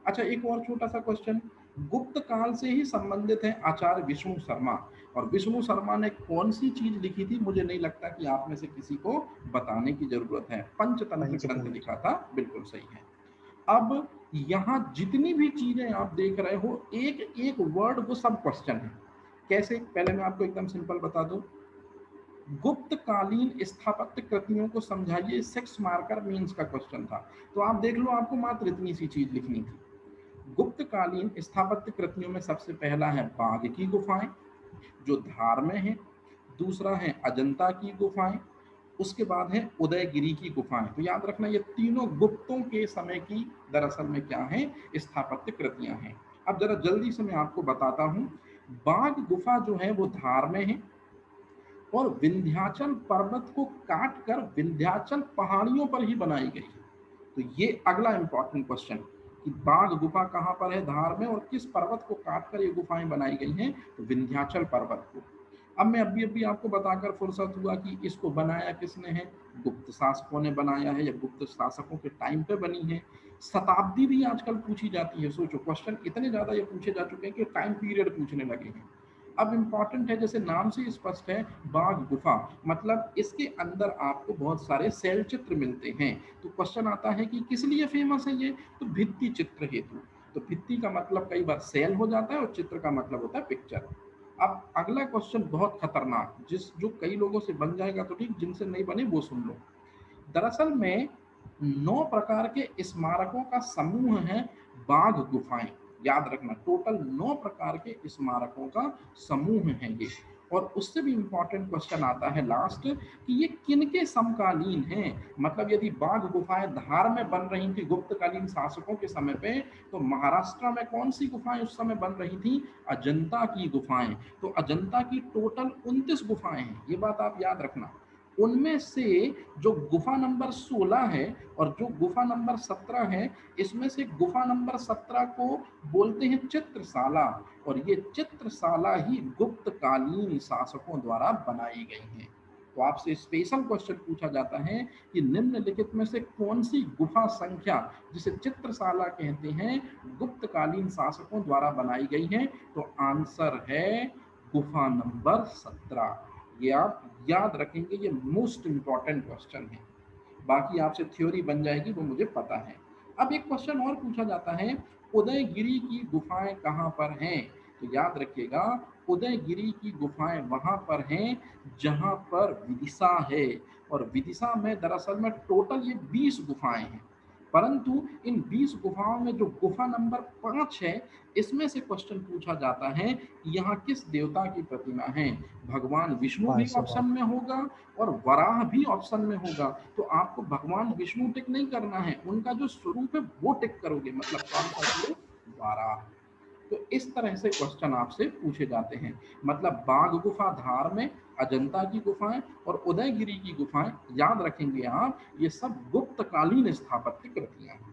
अच्छा, एक और छोटा सा क्वेश्चन, गुप्त काल से ही संबंधित है आचार्य विष्णु शर्मा, और विष्णु शर्मा ने कौन सी चीज लिखी थी, मुझे नहीं लगता कि आप में से किसी को बताने की जरूरत है। पंचतंत्र ग्रंथ पंचतंत्र। लिखा था, बिल्कुल सही है। अब यहाँ जितनी भी चीजें आप देख रहे हो, एक एक वर्ड वो सब क्वेश्चन है। कैसे, पहले मैं आपको एकदम सिंपल बता दूं। गुप्तकालीन स्थापत्य कृतियों को समझाइए, 6 मार्कर मीन्स का क्वेश्चन था। तो आप देख लो, आपको मात्र इतनी सी चीज लिखनी थी। गुप्तकालीन स्थापत्य कृतियों में सबसे पहला है बाघ की गुफाएं जो धार में है, दूसरा है अजंता की गुफाएं, उसके बाद है उदयगिरी की गुफाएं। तो याद रखना, ये तीनों गुप्तों के समय की दरअसल में क्या है, स्थापत्य कृतियां हैं। अब जरा जल्दी से मैं आपको बताता हूं। बाघ गुफा जो है वो धार में है, और विंध्याचल पर्वत को काट कर विंध्याचल पहाड़ियों पर ही बनाई गई है। तो ये अगला इंपॉर्टेंट क्वेश्चन कि बाघ गुफा कहाँ पर है, धार में, और किस पर्वत को काट कर ये गुफाएं बनाई गई हैं, तो विंध्याचल पर्वत को। अब मैं अभी अभी आपको बताकर फुर्सत हुआ कि इसको बनाया किसने है, गुप्त शासकों ने बनाया है, या गुप्त शासकों के टाइम पे बनी है। शताब्दी भी आजकल पूछी जाती है। सोचो, क्वेश्चन इतने ज्यादा ये पूछे जा चुके हैं कि टाइम पीरियड पूछने लगे हैं। अब इम्पॉर्टेंट है, जैसे नाम से स्पष्ट है, बाघ गुफा, मतलब इसके अंदर आपको बहुत सारे शैल चित्र मिलते हैं। तो क्वेश्चन आता है कि किस लिए फेमस है ये, तो भित्ति चित्र हेतु। तो भित्ति का मतलब कई बार सेल हो जाता है और चित्र का मतलब होता है पिक्चर। अब अगला क्वेश्चन बहुत खतरनाक, जिस जो कई लोगों से बन जाएगा तो ठीक, जिनसे नहीं बने वो सुन लो। दरअसल में 9 प्रकार के स्मारकों का समूह है बाघ गुफाएं। याद रखना, टोटल 9 प्रकार के स्मारकों का समूह है ये। और उससे भी इंपॉर्टेंट क्वेश्चन आता है लास्ट, कि ये किनके समकालीन हैं। मतलब यदि बाघ गुफाएं धार में बन रही थी गुप्तकालीन शासकों के समय पे, तो महाराष्ट्र में कौन सी गुफाएं उस समय बन रही थी, अजंता की गुफाएं। तो अजंता की टोटल 29 गुफाएं हैं, ये बात आप याद रखना। उनमें से जो गुफा नंबर 16 है और जो गुफा नंबर 17 है, इसमें से गुफा नंबर 17 को बोलते हैं चित्रशाला, और ये चित्रशाला ही गुप्तकालीन शासकों द्वारा बनाई गई है। तो आपसे स्पेशल क्वेश्चन पूछा जाता है कि निम्नलिखित में से कौन सी गुफा संख्या, जिसे चित्रशाला कहते हैं, गुप्तकालीन शासकों द्वारा बनाई गई है? तो आंसर है गुफा नंबर 17। ये आप याद रखेंगे, ये मोस्ट इंपॉर्टेंट क्वेश्चन है। बाकी आपसे थ्योरी बन जाएगी, वो मुझे पता है। अब एक क्वेश्चन और पूछा जाता है, उदयगिरी की गुफाएं कहाँ पर हैं? तो याद रखिएगा, उदयगिरी की गुफाएं वहां पर हैं जहां पर विदिशा है। और विदिशा में दरअसल में टोटल ये 20 गुफाएं हैं, परंतु इन 20 गुफाओं में जो गुफा नंबर 5 है, इसमें से क्वेश्चन पूछा जाता है कि यहाँ किस देवता की प्रतिमा है? भगवान विष्णु भाई भी ऑप्शन साहब। में होगा और वराह भी ऑप्शन में होगा। तो आपको भगवान विष्णु टिक नहीं करना है, उनका जो स्वरूप है वो टिक करोगे। मतलब कौन सा स्वरूप? वराह। तो इस तरह से क्वेश्चन आपसे पूछे जाते हैं। मतलब बाघ गुफा धार में, अजंता की गुफाएं और उदयगिरी की गुफाएं, याद रखेंगे आप, ये सब गुप्तकालीन स्थापत्य कृतियां हैं।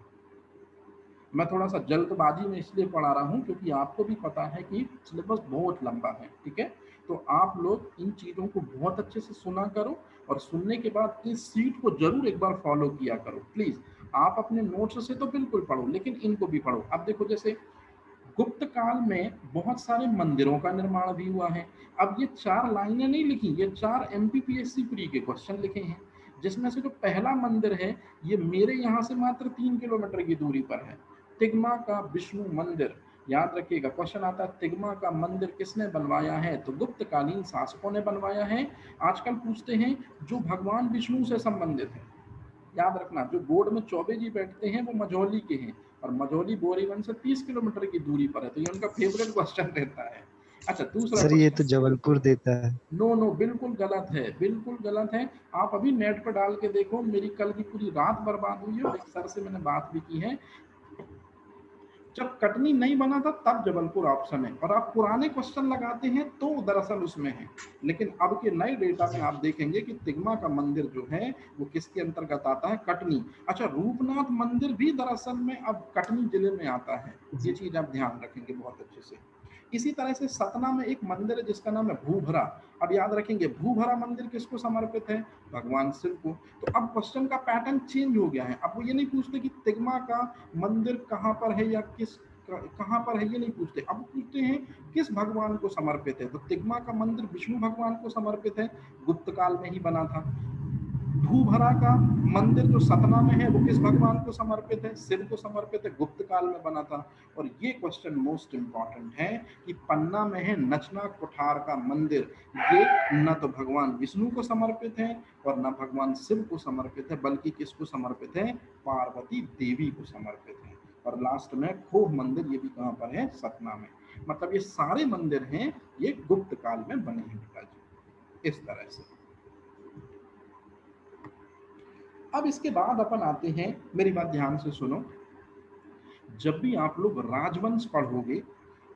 मैं थोड़ा सा जल्दबाजी में इसलिए पढ़ा रहा हूँ क्योंकि आपको भी पता है कि सिलेबस बहुत लंबा है, ठीक है? तो आप लोग इन चीज़ों को बहुत अच्छे से सुना करो और सुनने के बाद इस सीट को जरूर एक बार फॉलो किया करो प्लीज़। आप अपने नोट्स से तो बिल्कुल पढ़ो, लेकिन इनको भी पढ़ो। अब देखो, जैसे गुप्त काल में बहुत सारे मंदिरों का निर्माण भी हुआ है। अब ये 4 लाइनें नहीं लिखी, ये 4 एमपीपीएससी प्री के क्वेश्चन लिखे हैं, जिसमें से जो पहला मंदिर है, ये मेरे यहाँ से मात्र 3 किलोमीटर की दूरी पर है, तिग्मा का विष्णु मंदिर। याद रखिएगा, क्वेश्चन आता है तिग्मा का मंदिर किसने बनवाया है? तो गुप्तकालीन शासकों ने बनवाया है। आजकल पूछते हैं जो भगवान विष्णु से संबंधित है। याद रखना, जो बोर्ड में चौबे जी बैठते हैं वो मझौली के हैं, और मझौली बोरीवन से 30 किलोमीटर की दूरी पर है, तो ये उनका फेवरेट क्वेश्चन रहता है। अच्छा, दूसरा सर ये क्वेश्चन। तो जबलपुर देता है। नो नो, बिल्कुल गलत है, बिल्कुल गलत है। आप अभी नेट पर डाल के देखो, मेरी कल की पूरी रात बर्बाद हुई है और एक सर से मैंने बात भी की है। जब कटनी नहीं बना था तब जबलपुर ऑप्शन है, और आप पुराने क्वेश्चन लगाते हैं तो दरअसल उसमें है। लेकिन अब के नए डेटा में आप देखेंगे कि तिग्मा का मंदिर जो है वो किसके अंतर्गत आता है? कटनी। अच्छा, रूपनाथ मंदिर भी दरअसल में अब कटनी जिले में आता है। ये चीज आप ध्यान रखेंगे बहुत अच्छे से। इसी तरह से सतना में एक मंदिर है जिसका नाम है भूभरा। अब याद रखेंगे, भूभरा मंदिर किसको समर्पित है? भगवान शिव को। तो अब क्वेश्चन का पैटर्न चेंज हो गया है। अब वो ये नहीं पूछते कि तिग्मा का मंदिर कहाँ पर है या किस कहाँ पर है, ये नहीं पूछते। अब पूछते हैं किस भगवान को समर्पित है। तो तिग्मा का मंदिर विष्णु भगवान को समर्पित है, गुप्त काल में ही बना था। भूभरा का मंदिर जो सतना में है वो किस भगवान को समर्पित है? शिव को समर्पित है, गुप्त काल में बना था। और ये क्वेश्चन मोस्ट इंपॉर्टेंट है कि पन्ना में है नचना कुठार का मंदिर, ये न तो भगवान विष्णु को समर्पित है और न भगवान शिव को समर्पित है, बल्कि किसको समर्पित है? पार्वती देवी को समर्पित है। और लास्ट में खोह मंदिर, ये भी कहाँ पर है? सतना में। मतलब ये सारे मंदिर हैं, ये गुप्त काल में बने हैं बेटा जी, इस तरह से। अब इसके बाद अपन आते हैं, मेरी बात ध्यान से सुनो। जब भी आप लोग राजवंश पढ़ोगे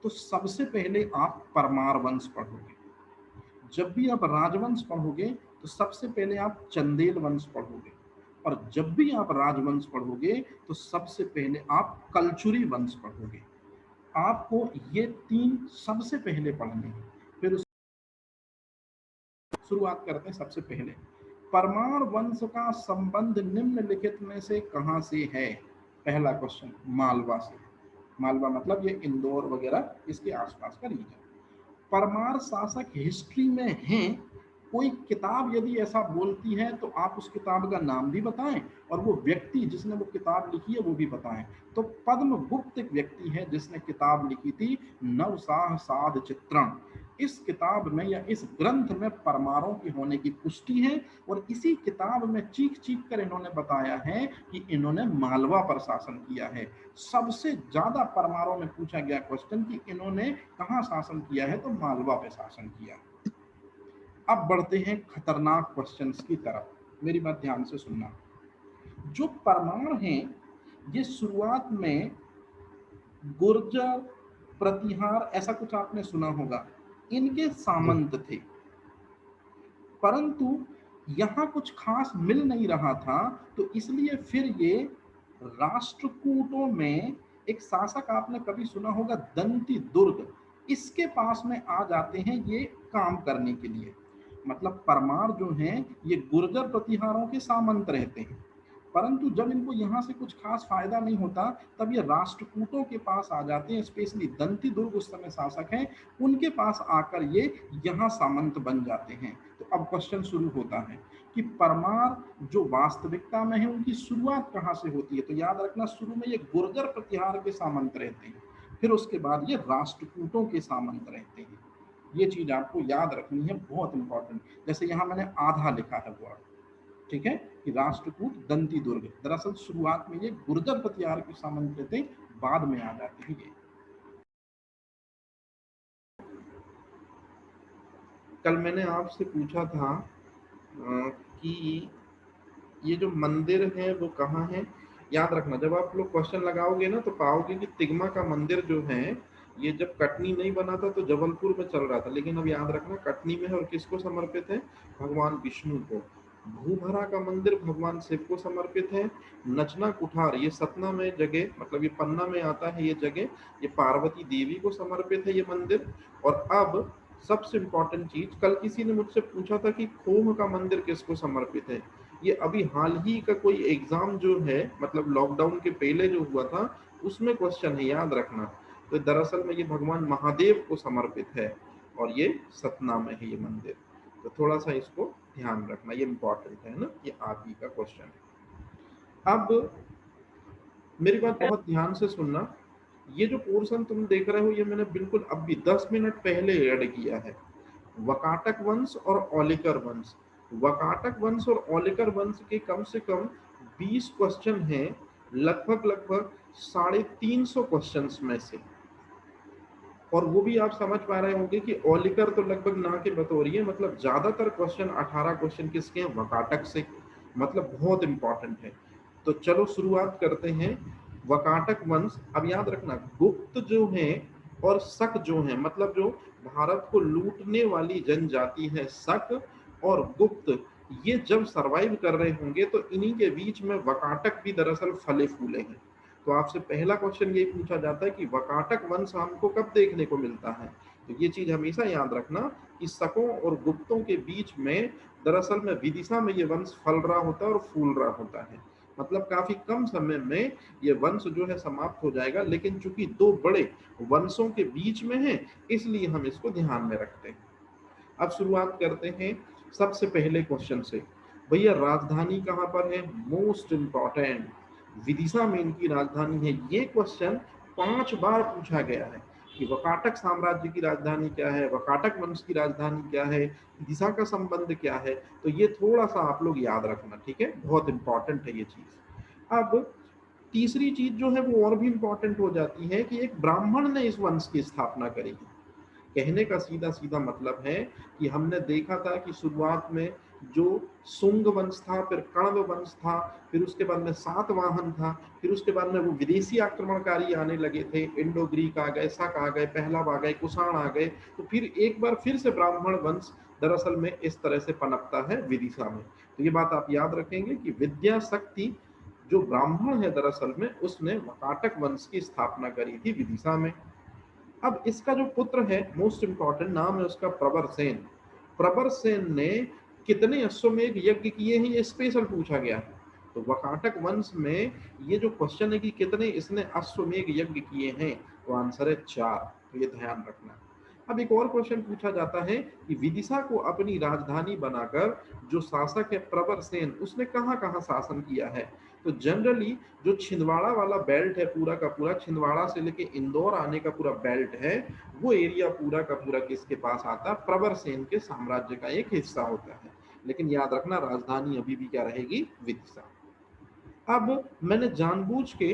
तो सबसे पहले आप परमार वंश पढ़ोगे। जब भी आप राजवंश पढ़ोगे तो सबसे पहले आप चंदेल वंश पढ़ोगे। और जब भी आप राजवंश पढ़ोगे तो सबसे पहले आप कलचुरी वंश पढ़ोगे। आपको ये 3 सबसे पहले पढ़ने हैं। फिर शुरुआत करते हैं सबसे पहले। परमार वंश का संबंध निम्नलिखित में से कहां से है? पहला क्वेश्चन, मालवा से। मालवा मतलब ये इंदौर वगैरह इसके आसपास का रीजन। परमार शासक हिस्ट्री में हैं, कोई किताब यदि ऐसा बोलती है तो आप उस किताब का नाम भी बताएं और वो व्यक्ति जिसने वो किताब लिखी है वो भी बताएं। तो पद्मगुप्त एक व्यक्ति है जिसने किताब लिखी थी नवसाह साध चित्रण। इस किताब में या इस ग्रंथ में परमारों की होने की पुष्टि है, और इसी किताब में चीख चीख कर इन्होंने बताया है कि इन्होंने मालवा पर शासन किया है। सबसे ज्यादा परमारों में पूछा गया क्वेश्चन कि इन्होंने कहां शासन किया है? तो मालवा पे शासन किया। अब बढ़ते हैं खतरनाक क्वेश्चंस की तरफ, मेरी बात ध्यान से सुनना। जो परमार हैं ये शुरुआत में गुर्जर, प्रतिहार, ऐसा कुछ आपने सुना होगा, इनके जी। सामंत थे। परंतु यहाँ कुछ खास मिल नहीं रहा था, तो इसलिए फिर ये राष्ट्रकूटों में एक शासक आपने कभी सुना होगा दंती दुर्ग, इसके पास में आ जाते हैं ये काम करने के लिए। मतलब परमार जो हैं ये गुर्जर प्रतिहारों के सामंत रहते हैं, परंतु जब इनको यहाँ से कुछ खास फायदा नहीं होता तब ये राष्ट्रकूटों के पास आ जाते हैं, स्पेशली दंती दुर्ग उस समय शासक हैं, उनके पास आकर ये यहाँ सामंत बन जाते हैं। तो अब क्वेश्चन शुरू होता है कि परमार जो वास्तविकता में है उनकी शुरुआत कहाँ से होती है। तो याद रखना शुरू में ये गुर्जर प्रतिहार के सामंत रहते हैं, फिर उसके बाद ये राष्ट्रकूटों के सामंत रहते हैं। ये चीज आपको याद रखनी है, बहुत इंपॉर्टेंट। जैसे यहाँ मैंने आधा लिखा है वर्ड, ठीक है, कि राष्ट्रकूट दंती दुर्ग, दरअसल शुरुआत में ये गुर्जर प्रतिहार के सामंत रहते, बाद में आ जाते हैं ये। कल मैंने आपसे पूछा था कि ये जो मंदिर है वो कहाँ है। याद रखना जब आप लोग क्वेश्चन लगाओगे ना तो पाओगे कि तिगमा का मंदिर जो है ये जब कटनी नहीं बना था तो जबलपुर में चल रहा था, लेकिन अब याद रखना कटनी में है और किसको समर्पित है, भगवान विष्णु को। भूभरा का मंदिर भगवान शिव को समर्पित है। नचना कुठार ये सतना में जगह, मतलब ये पन्ना में आता है ये जगह, ये पार्वती देवी को समर्पित है ये मंदिर। और अब सबसे इंपॉर्टेंट चीज, कल किसी ने मुझसे पूछा था कि खोह का मंदिर किसको समर्पित है। ये अभी हाल ही का कोई एग्जाम जो है, मतलब लॉकडाउन के पहले जो हुआ था उसमें क्वेश्चन है, याद रखना। तो दरअसल में ये भगवान महादेव को समर्पित है और ये सतना में है ये मंदिर। तो थोड़ा सा इसको ध्यान रखना, ये इंपॉर्टेंट है ना, ये आगे का क्वेश्चन है। अब मेरी बात बहुत ध्यान से सुनना, ये जो पोर्शन तुम देख रहे हो ये मैंने बिल्कुल अभी 10 मिनट पहले ऐड किया है। वकाटक वंश और औलिकर वंश, वकाटक वंश और औलिकर वंश के कम से कम 20 क्वेश्चन हैं, लगभग लगभग 350 क्वेश्चंस में से। और वो भी आप समझ पा रहे होंगे कि औलिकर तो लगभग ना के बतौर है, मतलब ज्यादातर क्वेश्चन 18 क्वेश्चन किसके हैं, वकाटक से, मतलब बहुत इंपॉर्टेंट है। तो चलो शुरुआत करते हैं। वकाटक वंश, अब याद रखना गुप्त जो है और शक जो है, मतलब जो भारत को लूटने वाली जनजाति है शक और गुप्त, ये जब सरवाइव कर रहे होंगे तो इन्हीं के बीच में वकाटक भी दरअसल फले फूले हैं। तो आपसे पहला क्वेश्चन ये पूछा जाता है कि वकाटक वंश हमको कब देखने को मिलता है। तो ये चीज हमेशा याद रखना कि शकों और गुप्तों के बीच में दरअसल में विदिशा में ये वंश फल रहा होता है और फूल रहा होता है, मतलब काफी कम समय में ये वंश जो है समाप्त हो जाएगा, लेकिन चूंकि दो बड़े वंशों के बीच में है इसलिए हम इसको ध्यान में रखते हैं। अब शुरुआत करते हैं सबसे पहले क्वेश्चन से। भैया राजधानी कहाँ पर है, मोस्ट इंपॉर्टेंट, विदिशा में इनकी राजधानी है। ये क्वेश्चन 5 बार पूछा गया है कि वकाटक साम्राज्य की राजधानी क्या है, वकाटक वंश की राजधानी क्या है, विदिशा का संबंध क्या है। तो ये थोड़ा सा आप लोग याद रखना, ठीक है, बहुत इंपॉर्टेंट है ये चीज। अब तीसरी चीज जो है वो और भी इंपॉर्टेंट हो जाती है कि एक ब्राह्मण ने इस वंश की स्थापना करी है। कहने का सीधा सीधा मतलब है कि हमने देखा था कि शुरुआत में जो सुंग वंश था, फिर कण्व वंश था, फिर उसके बाद में सातवाहन था, फिर उसके बाद में वो विदेशी आक्रमणकारी आने लगे थे, इंडो ग्रीक आ गए, शक आ गए, पहलाव आ गए, कुषाण आ गए। तो फिर एक बार फिर से ब्राह्मण वंश दरअसल में इस तरह से पनपता है विदिशा में। तो ये बात आप याद रखेंगे कि विद्या शक्ति जो ब्राह्मण है दरअसल में उसने वकाटक वंश की स्थापना करी थी विदिशा में। अब इसका जो पुत्र है, मोस्ट इंपॉर्टेंट नाम है उसका प्रवर सेन। प्रवर सेन ने कितने अश्वमेघ यज्ञ किए हैं ये स्पेशल पूछा गया है। तो वकाटक वंश में ये जो क्वेश्चन है कि कितने इसने अश्वमेघ यज्ञ किए हैं, तो आंसर है 4। तो ये ध्यान रखना। अब एक और क्वेश्चन पूछा जाता है कि विदिशा को अपनी राजधानी बनाकर जो शासक है प्रवर सेन, उसने कहाँ कहाँ शासन किया है। तो जनरली जो छिंदवाड़ा वाला बेल्ट है पूरा का पूरा, छिंदवाड़ा से लेके इंदौर आने का पूरा बेल्ट है, वो एरिया पूरा का पूरा किसके पास आता है, प्रवर सेन के साम्राज्य का एक हिस्सा होता है। लेकिन याद रखना राजधानी अभी भी क्या रहेगी, विदिशा। अब मैंने जानबूझ के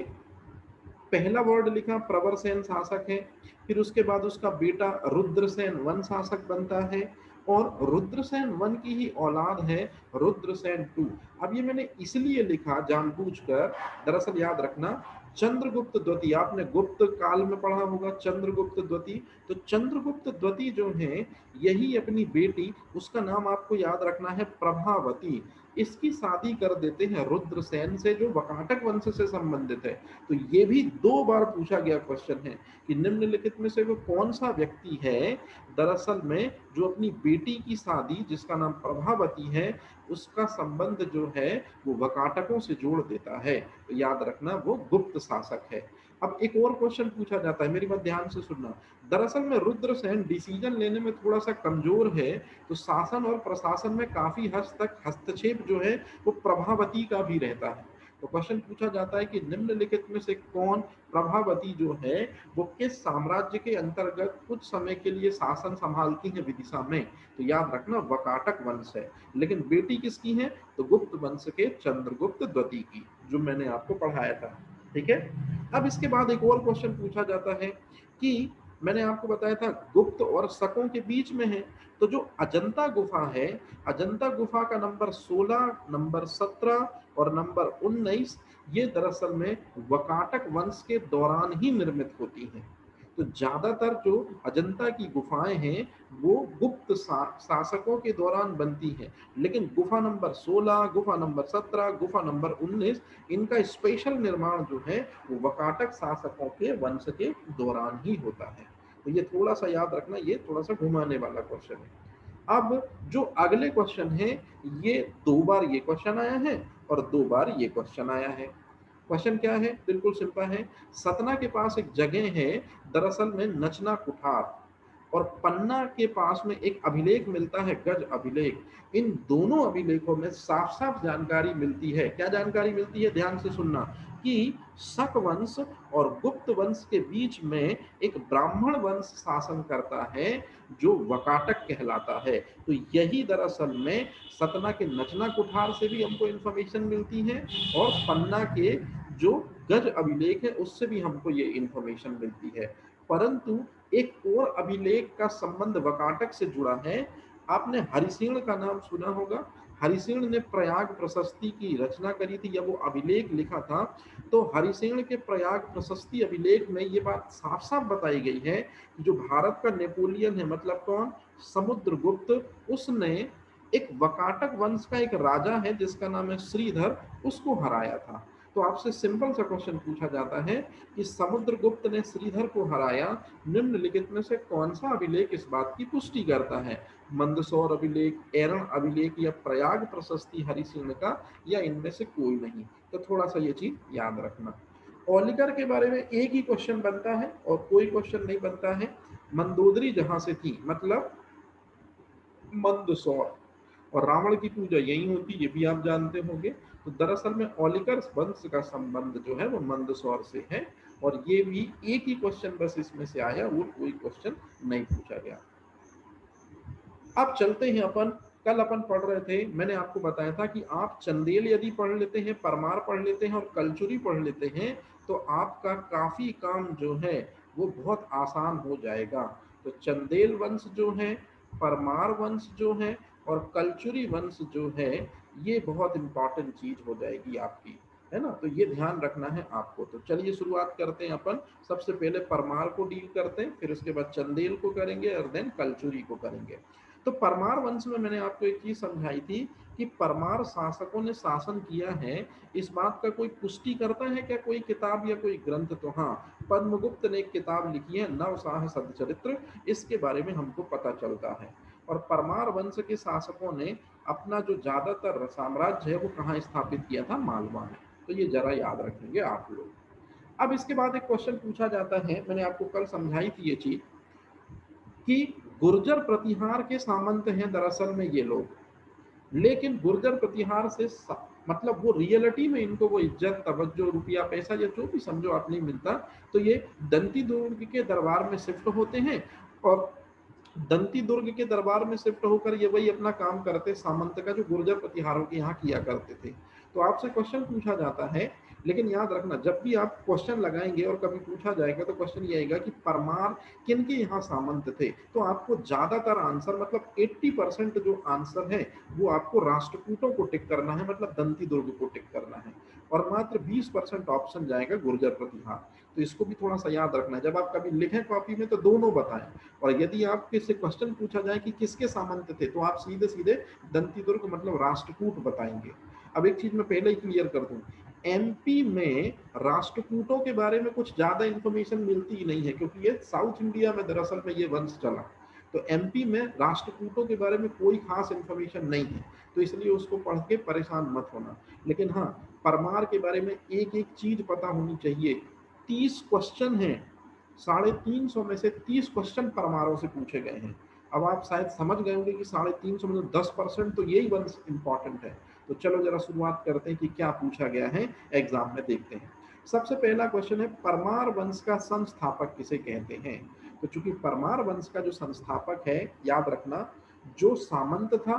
पहला वर्ड लिखा प्रवर सेन शासक है, फिर उसके बाद उसका बेटा रुद्रसेन वन शासक बनता है, और रुद्रसेन वन की ही औलाद है रुद्रसेन टू। अब ये मैंने इसलिए लिखा जानबूझकर, दरअसल याद रखना चंद्रगुप्त द्वितीय, आपने गुप्त काल में पढ़ा होगा चंद्रगुप्त द्वितीय। तो चंद्रगुप्त द्वितीय जो है, यही अपनी बेटी, उसका नाम आपको याद रखना है प्रभावती, इसकी शादी कर देते हैं रुद्रसेन से, जो वकाटक वंश से संबंधित है। तो ये भी 2 बार पूछा गया क्वेश्चन है कि निम्नलिखित में से वो कौन सा व्यक्ति है दरअसल में जो अपनी बेटी की शादी, जिसका नाम प्रभावती है, उसका संबंध जो है वो वकाटकों से जोड़ देता है। तो याद रखना वो गुप्त शासक है। अब एक और क्वेश्चन पूछा जाता है, मेरी बात ध्यान से सुनना। दरअसल में रुद्रसेन डिसीजन लेने में थोड़ा सा कमजोर है, तो शासन और प्रशासन में काफी हद तक हस्तक्षेप जो है वो प्रभावती का भी रहता है। तो क्वेश्चन पूछा जाता है कि निम्नलिखित में से कौन, प्रभावती जो है वो किस साम्राज्य के अंतर्गत कुछ समय के लिए शासन संभालती है विदिशा में। तो याद रखना वकाटक वंश है, लेकिन बेटी किसकी है, तो गुप्त वंश के चंद्रगुप्त द्वितीय की, जो मैंने आपको पढ़ाया था। ठीक है। अब इसके बाद एक और क्वेश्चन पूछा जाता है कि मैंने आपको बताया था गुप्त और शकों के बीच में है, तो जो अजंता गुफा है, अजंता गुफा का नंबर 16, नंबर 17 और नंबर 19, ये दरअसल में वकाटक वंश के दौरान ही निर्मित होती हैं। तो ज्यादातर जो अजंता की गुफाएं हैं वो गुप्त शासकों के दौरान बनती हैं, लेकिन गुफा नंबर 16, गुफा नंबर 17, गुफा नंबर 19, इनका स्पेशल निर्माण जो है वो वकाटक शासकों के वंश के दौरान ही होता है। तो ये थोड़ा सा याद रखना, ये थोड़ा सा घुमाने वाला क्वेश्चन है। अब जो अगले क्वेश्चन है, ये 2 बार ये क्वेश्चन आया है और 2 बार ये क्वेश्चन आया है। क्वेश्चन क्या है, बिल्कुल सिंपल है। सतना के पास एक जगह है दरअसल में नचना कुठार, और पन्ना के पास में एक अभिलेख मिलता है गज अभिलेख। इन दोनों अभिलेखों में साफ साफ जानकारी मिलती है। क्या जानकारी मिलती है, ध्यान से सुनना, कि शक वंश और गुप्त वंश के बीच में एक ब्राह्मण वंश शासन करता है जो वकाटक कहलाता है। तो यही दरअसल में सतना के नचना कुठार से भी हमको इंफॉर्मेशन मिलती है, और पन्ना के जो गज अभिलेख है उससे भी हमको ये इंफॉर्मेशन मिलती है। परंतु एक और अभिलेख का संबंध वकाटक से जुड़ा है। आपने हरिसिंह का नाम सुना होगा। हरिसिंह ने प्रयाग प्रशस्ति की रचना करी थी, या वो अभिलेख लिखा था। तो हरिसिंह के प्रयाग प्रशस्ति अभिलेख में ये बात साफ साफ बताई गई है कि जो भारत का नेपोलियन है, मतलब कौन, समुद्रगुप्त, उसने एक वकाटक वंश का एक राजा है जिसका नाम है श्रीधर, उसको हराया था। तो आपसे सिंपल सा क्वेश्चन पूछा जाता है कि समुद्रगुप्त ने श्रीधर को हराया, निम्नलिखित में से कौन सा अभिलेख इस बात की पुष्टि करता है, मंदसौर अभिलेख, एरण अभिलेख, या प्रयाग प्रशस्ति हरिसिंह का, या इनमें से कोई नहीं। तो थोड़ा सा ये चीज याद रखना। ओलिकर के बारे में एक ही क्वेश्चन बनता है और कोई क्वेश्चन नहीं बनता है। मंदोदरी जहां से थी, मतलब मंदसौर, और रावण की पूजा यही होती, ये भी आप जानते होंगे। तो दरअसल में ओलिकर वंश का संबंध जो है वो मंदसौर से है, और ये भी एक ही क्वेश्चन बस इसमें से आया, वो कोई क्वेश्चन नहीं पूछा गया। अब चलते हैं अपन, कल अपन पढ़ रहे थे, मैंने आपको बताया था कि आप चंदेल यदि पढ़ लेते हैं, परमार पढ़ लेते हैं और कलचुरी पढ़ लेते हैं, तो आपका काफी काम जो है वो बहुत आसान हो जाएगा। तो चंदेल वंश जो है, परमार वंश जो है, और कलचुरी वंश जो है, ये बहुत इंपॉर्टेंट चीज हो जाएगी आपकी, है ना। तो ये ध्यान रखना है आपको। तो चलिए शुरुआत करते हैं अपन। सबसे पहले परमार को डील करते हैं, फिर उसके बाद चंदेल को करेंगे, और देन कलचुरी को करेंगे। तो परमार वंश में मैंने आपको एक चीज समझाई थी कि परमार शासकों ने शासन किया है, इस बात का कोई पुष्टि करता है क्या कोई किताब या कोई ग्रंथ, तो हाँ, पद्मगुप्त ने एक किताब लिखी है नवसाह सदचरित्र, इसके बारे में हमको पता चलता है। और परमार वंश के शासकों ने अपना जो ज्यादातर साम्राज्य है वो कहाँ स्थापित किया था, मालवा में। तो ये जरा याद रखेंगे आप लोग। अब इसके बाद एक क्वेश्चन पूछा जाता है, मैंने आपको कल समझाई थी ये चीज, कि गुर्जर प्रतिहार के सामंत हैं दरअसल में ये लोग, लेकिन गुर्जर प्रतिहार से मतलब वो रियलिटी में इनको वो इज्जत, तवज्जो, रुपया, पैसा, या जो भी समझो आप नहीं मिलता। तो ये दंती दुर्ग के दरबार में शिफ्ट होते हैं, और दंती दुर्ग के दरबार में शिफ्ट होकर ये वही अपना काम करते सामंत का जो गुर्जर प्रतिहारों के यहाँ किया करते थे। तो आपसे क्वेश्चन पूछा जाता है, लेकिन याद रखना जब भी आप क्वेश्चन लगाएंगे और कभी पूछा जाएगा तो क्वेश्चन ये आएगा कि परमार किनके यहाँ सामंत थे, तो आपको ज्यादातर आंसर मतलब 80% जो आंसर है वो आपको राष्ट्रकूटों को टिक करना है, मतलब दंती दुर्ग को टिक करना है, और मात्र 20% ऑप्शन जाएगा गुर्जर प्रतिहार। तो इसको भी थोड़ा सा याद रखना है, जब आप कभी लिखें कॉपी में तो दोनों बताएं, और यदि आपके से क्वेश्चन पूछा जाए कि किसके सामंत थे तो आप सीधे सीधे दंती दुर्ग मतलब राष्ट्रकूट बताएंगे। अब एक चीज मैं पहले ही क्लियर कर दूं, एमपी में राष्ट्रकूटों के बारे में कुछ ज्यादा इंफॉर्मेशन मिलती ही नहीं है, क्योंकि ये साउथ इंडिया में दरअसल में ये वंश चला, तो एमपी में राष्ट्रकूटों के बारे में कोई खास इंफॉर्मेशन नहीं है, तो इसलिए उसको पढ़ के परेशान मत होना। लेकिन हाँ, परमार के बारे में एक एक चीज पता होनी चाहिए। 30 क्वेश्चन हैं, 350 में से 30 क्वेश्चन परमारों से पूछे गए हैं। अब आप शायद समझ गए होंगे कि 350 में 10% तो यही वंश इंपॉर्टेंट है। तो चलो जरा शुरुआत करते हैं कि क्या पूछा गया है एग्जाम में, देखते हैं। सबसे पहला क्वेश्चन है, परमार वंश का संस्थापक किसे कहते हैं। तो चूंकि परमार वंश का जो संस्थापक है, याद रखना जो सामंत था,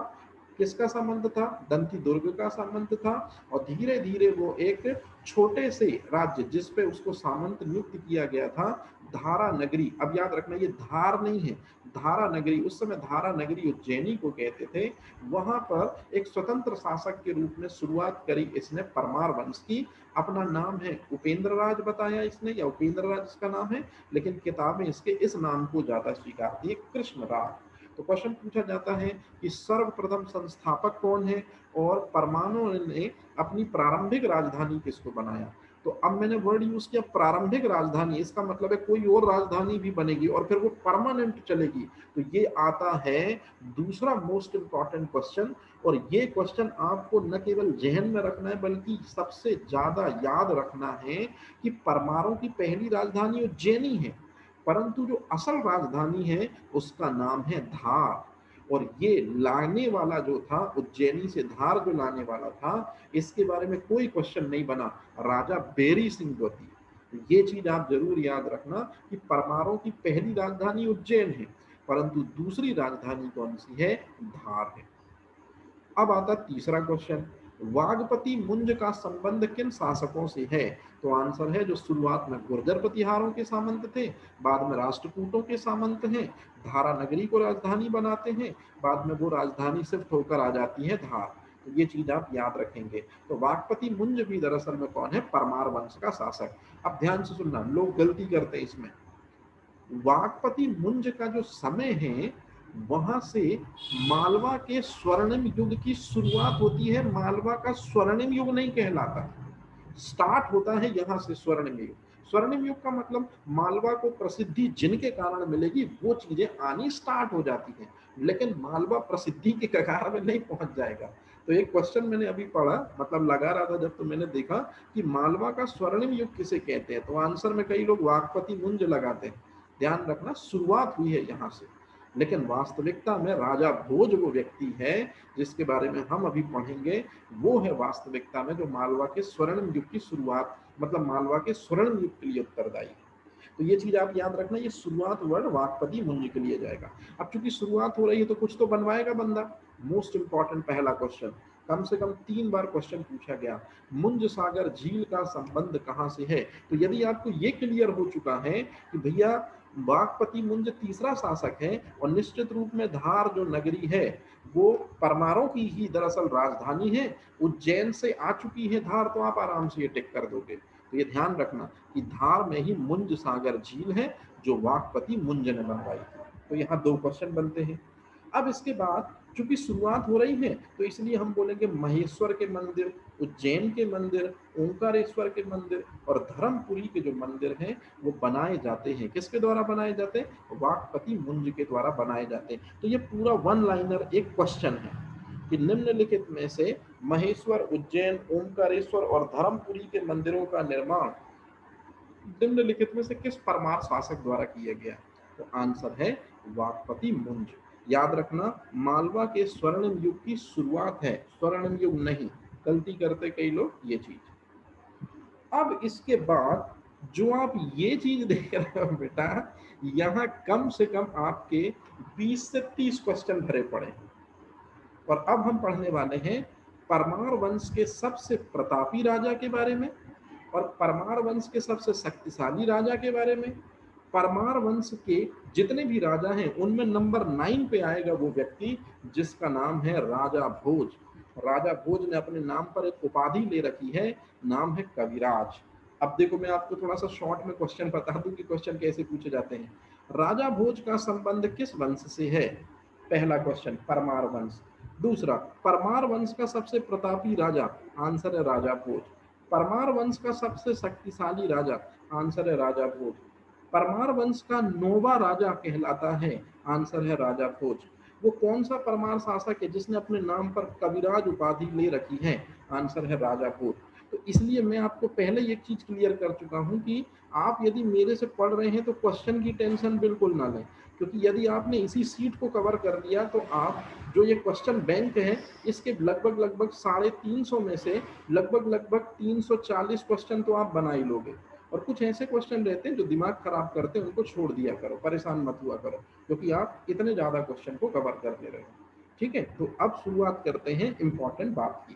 किसका संबंध था, दंती दुर्ग का संबंध था, और धीरे धीरे वो एक छोटे से राज्य जिस पे उसको सामंत नियुक्त किया गया था, धारा नगरी, अब याद रखना ये धार नहीं है, धारा नगरी, उस समय धारा नगरी उज्जैनी को कहते थे, वहां पर एक स्वतंत्र शासक के रूप में शुरुआत करी इसने परमार वंश की। अपना नाम है उपेंद्र राज बताया इसने, या उपेंद्र राज इसका नाम है, लेकिन किताबें इसके इस नाम को ज्यादा स्वीकारती है, कृष्ण राज। तो क्वेश्चन पूछा जाता है कि सर्वप्रथम संस्थापक कौन है, और परमाणु ने अपनी प्रारंभिक राजधानी किसको बनाया। तो अब मैंने वर्ड यूज किया प्रारंभिक राजधानी, इसका मतलब है कोई और राजधानी भी बनेगी और फिर वो परमानेंट चलेगी। तो ये आता है दूसरा मोस्ट इंपॉर्टेंट क्वेश्चन, और ये क्वेश्चन आपको न केवल जहन में रखना है बल्कि सबसे ज्यादा याद रखना है कि परमारों की पहली राजधानी उज्जैनी है, परंतु जो असल राजधानी है उसका नाम है धार, और ये लाने वाला जो था उज्जैनी से धार जो लाने वाला था, इसके बारे में कोई क्वेश्चन नहीं बना, राजा बेरी सिंह द्वितीय। तो ये चीज आप जरूर याद रखना कि परमारों की पहली राजधानी उज्जैन है, परंतु दूसरी राजधानी कौन सी है, धार है। अब आता तीसरा क्वेश्चन, वागपति मुंज का संबंध किन शासकों से है। तो आंसर है जो शुरुआत में गुर्जर प्रतिहारों के सामंत थे, बाद में राष्ट्रकूटों के सामंत हैं, धारा नगरी को राजधानी बनाते हैं, बाद में वो राजधानी शिफ्ट होकर आ जाती है धार। तो ये चीज आप याद रखेंगे। तो वागपति मुंज भी दरअसल में कौन है, परमार वंश का शासक। अब ध्यान से सुनना, लोग गलती करते हैं इसमें, वागपति मुंज का जो समय है वहां से मालवा के स्वर्णिम युग की शुरुआत होती है, मालवा का स्वर्णिम युग नहीं कहलाता, स्टार्ट होता है यहां से स्वर्णिम युग। स्वर्णिम युग का मतलब मालवा को प्रसिद्धि जिनके कारण मिलेगी वो चीजें आनी स्टार्ट हो जाती हैं, लेकिन मालवा प्रसिद्धि के कगार में नहीं पहुंच जाएगा। तो एक क्वेश्चन मैंने अभी पढ़ा, मतलब लगा रहा था जब, तो मैंने देखा कि मालवा का स्वर्णिम युग किसे कहते हैं, तो आंसर में कई लोग वागपति मुंज लगाते हैं। ध्यान रखना शुरुआत हुई है यहाँ से, लेकिन वास्तविकता में राजा भोज वो व्यक्ति है जिसके बारे में हम अभी पढ़ेंगे, वो है वास्तविकता में जो मालवा के स्वर्णिम युग की शुरुआत, मतलब मालवा के स्वर्णिम युग के लिए उत्तरदायी है। तो ये चीज आप याद रखना, ये शुरुआत वर्ड वागपति मुंज के लिए जाएगा। अब चूंकि शुरुआत हो रही है तो कुछ तो बनवाएगा बंदा। मोस्ट इंपॉर्टेंट पहला क्वेश्चन, कम से कम 3 बार क्वेश्चन पूछा गया, मुंज सागर झील का संबंध कहां से है। तो यदि आपको ये क्लियर हो चुका है कि भैया वागपति मुंज तीसरा शासक है, और निश्चित रूप में धार जो नगरी है वो परमारों की ही दरअसल राजधानी है, उज्जैन से आ चुकी है धार, तो आप आराम से ये टिक कर दोगे। तो ये ध्यान रखना कि धार में ही मुंज सागर झील है जो वागपति मुंज ने बनवाई। तो यहाँ 2 क्वेश्चन बनते हैं। अब इसके बाद चूंकि शुरुआत हो रही है तो इसलिए हम बोलेंगे महेश्वर के मंदिर, उज्जैन के मंदिर, ओंकारेश्वर के मंदिर और धर्मपुरी के जो मंदिर हैं वो बनाए जाते हैं, किसके द्वारा बनाए जाते हैं, वागपति मुंज के द्वारा बनाए जाते हैं। तो ये पूरा वन लाइनर एक क्वेश्चन है कि निम्नलिखित में से महेश्वर, उज्जैन, ओंकारेश्वर और धर्मपुरी के मंदिरों का निर्माण निम्नलिखित में से किस परमार शासक द्वारा किया गया। तो आंसर है वागपति मुंज। याद रखना, मालवा के स्वर्णिम युग की शुरुआत है, स्वर्णिम युग नहीं, गलती करते कई लोग ये चीज। अब इसके बाद जो आप ये चीज देख रहे हो बेटा, यहाँ कम से कम आपके 20 से 30 क्वेश्चन भरे पड़े हैं। और अब हम पढ़ने वाले हैं परमार वंश के सबसे प्रतापी राजा के बारे में, और परमार वंश के सबसे शक्तिशाली राजा के बारे में। परमार वंश के जितने भी राजा हैं उनमें नंबर 9 पे आएगा वो व्यक्ति जिसका नाम है राजा भोज। राजा भोज ने अपने नाम पर एक उपाधि ले रखी है, नाम है कविराज। अब देखो मैं आपको थोड़ा सा शॉर्ट में क्वेश्चन बता दूं कि क्वेश्चन कैसे पूछे जाते हैं। राजा भोज का संबंध किस वंश से है? पहला क्वेश्चन परमार वंश। दूसरा, परमार वंश का सबसे प्रतापी राजा, आंसर है राजा भोज। परमार वंश का सबसे शक्तिशाली राजा, आंसर है राजा भोज। परमार वंश का नौवां राजा कहलाता है, आंसर है राजा भोज। वो कौन सा परमार शासक है जिसने अपने नाम पर कविराज उपाधि ले रखी है? आंसर है राजा भोज। तो इसलिए मैं आपको पहले एक चीज क्लियर कर चुका हूं कि आप यदि मेरे से पढ़ रहे हैं तो क्वेश्चन की टेंशन बिल्कुल ना लें, क्योंकि यदि आपने इसी सीट को कवर कर लिया तो आप जो ये क्वेश्चन बैंक है इसके लगभग लगभग 350 में से लगभग 340 क्वेश्चन तो आप बना ही लोगे। और कुछ ऐसे क्वेश्चन रहते हैं जो दिमाग खराब करते हैं, उनको छोड़ दिया करो, परेशान मत हुआ करो, क्योंकि आप इतने ज्यादा क्वेश्चन को कवर कर ले रहे हो। ठीक है, तो अब शुरुआत करते हैं इंपॉर्टेंट बात की।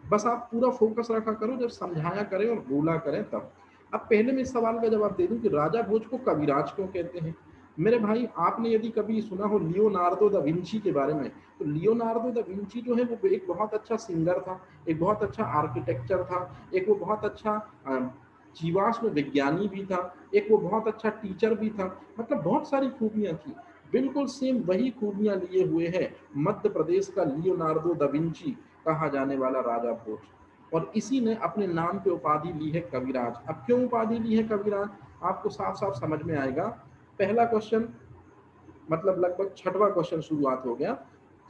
बस आप पूरा फोकस रखा करो, जब समझाया करें और बोला करें तब। अब पहले मैं इस सवाल का जवाब दे दूं कि राजा भोज को कविराज क्यों कहते हैं। मेरे भाई, आपने यदि कभी सुना हो लियोनार्डो दा विंची के बारे में, तो लियोनार्डो दा विंची जो है वो एक बहुत अच्छा सिंगर था, एक बहुत अच्छा आर्किटेक्चर था, एक वो बहुत अच्छा जीवाश्म विज्ञानी भी था, एक वो बहुत अच्छा टीचर भी था, मतलब बहुत सारी खूबियां थी। बिल्कुल सेम वही खूबियां लिए हुए है मध्य प्रदेश का लियोनार्डो दा विंची कहा जाने वाला राजा भोज, और इसी ने अपने नाम पे उपाधि ली है कविराज। अब क्यों उपाधि ली है कविराज, आपको साफ साफ समझ में आएगा। पहला क्वेश्चन, मतलब लगभग छठवां क्वेश्चन शुरुआत हो गया।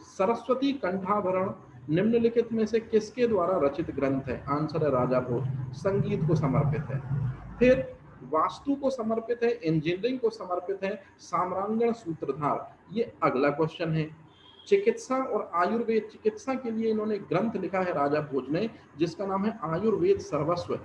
सरस्वती कंठाभरण निम्नलिखित में से किसके द्वारा रचित ग्रंथ है? आंसर है राजा भोज। संगीत को समर्पित है। फिर वास्तु को समर्पित है, इंजीनियरिंग को समर्पित है, साम्रांगण सूत्रधार, ये अगला क्वेश्चन है। चिकित्सा और आयुर्वेद, चिकित्सा के लिए इन्होंने ग्रंथ लिखा है राजा भोज ने जिसका नाम है आयुर्वेद सर्वस्व।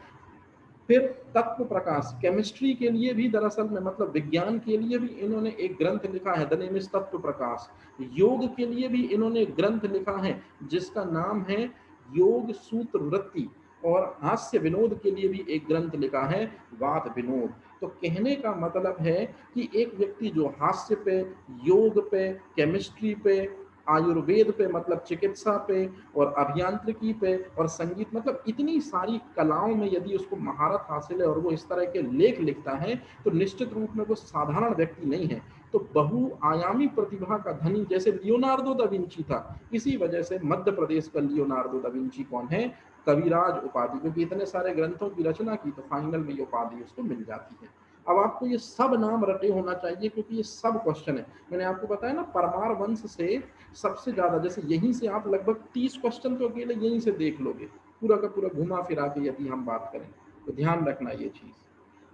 फिर तत्व प्रकाश, केमिस्ट्री के लिए भी दरअसल में, मतलब विज्ञान के लिए भी इन्होंने एक ग्रंथ लिखा है, द नेम इज तत्व प्रकाश। योग के लिए भी इन्होंने ग्रंथ लिखा है जिसका नाम है योग सूत्र वृत्ति। और हास्य विनोद के लिए भी एक ग्रंथ लिखा है, वाद विनोद। तो कहने का मतलब है कि एक व्यक्ति जो हास्य पे, योग पे, केमिस्ट्री पे, आयुर्वेद पे मतलब चिकित्सा पे, और अभियांत्रिकी पे, और संगीत, मतलब इतनी सारी कलाओं में यदि उसको महारत हासिल है और वो इस तरह के लेख लिखता है तो निश्चित रूप में वो साधारण व्यक्ति नहीं है। तो बहुआयामी प्रतिभा का धनी जैसे लियोनार्डो दा विंची था, इसी वजह से मध्य प्रदेश का लियोनार्डो दा विंची कौन है? कविराज उपाधि, क्योंकि इतने सारे ग्रंथों की रचना की तो फाइनल में ये उपाधि उसको मिल जाती है। अब आपको ये सब नाम रटे होना चाहिए क्योंकि ये सब क्वेश्चन है। मैंने आपको बताया ना, परमार वंश से सबसे ज्यादा, जैसे यहीं से आप लगभग 30 क्वेश्चन तो अकेले यहीं से देख लोगे, पूरा का पूरा घुमा फिरा के यदि हम बात करें तो ध्यान रखना ये चीज।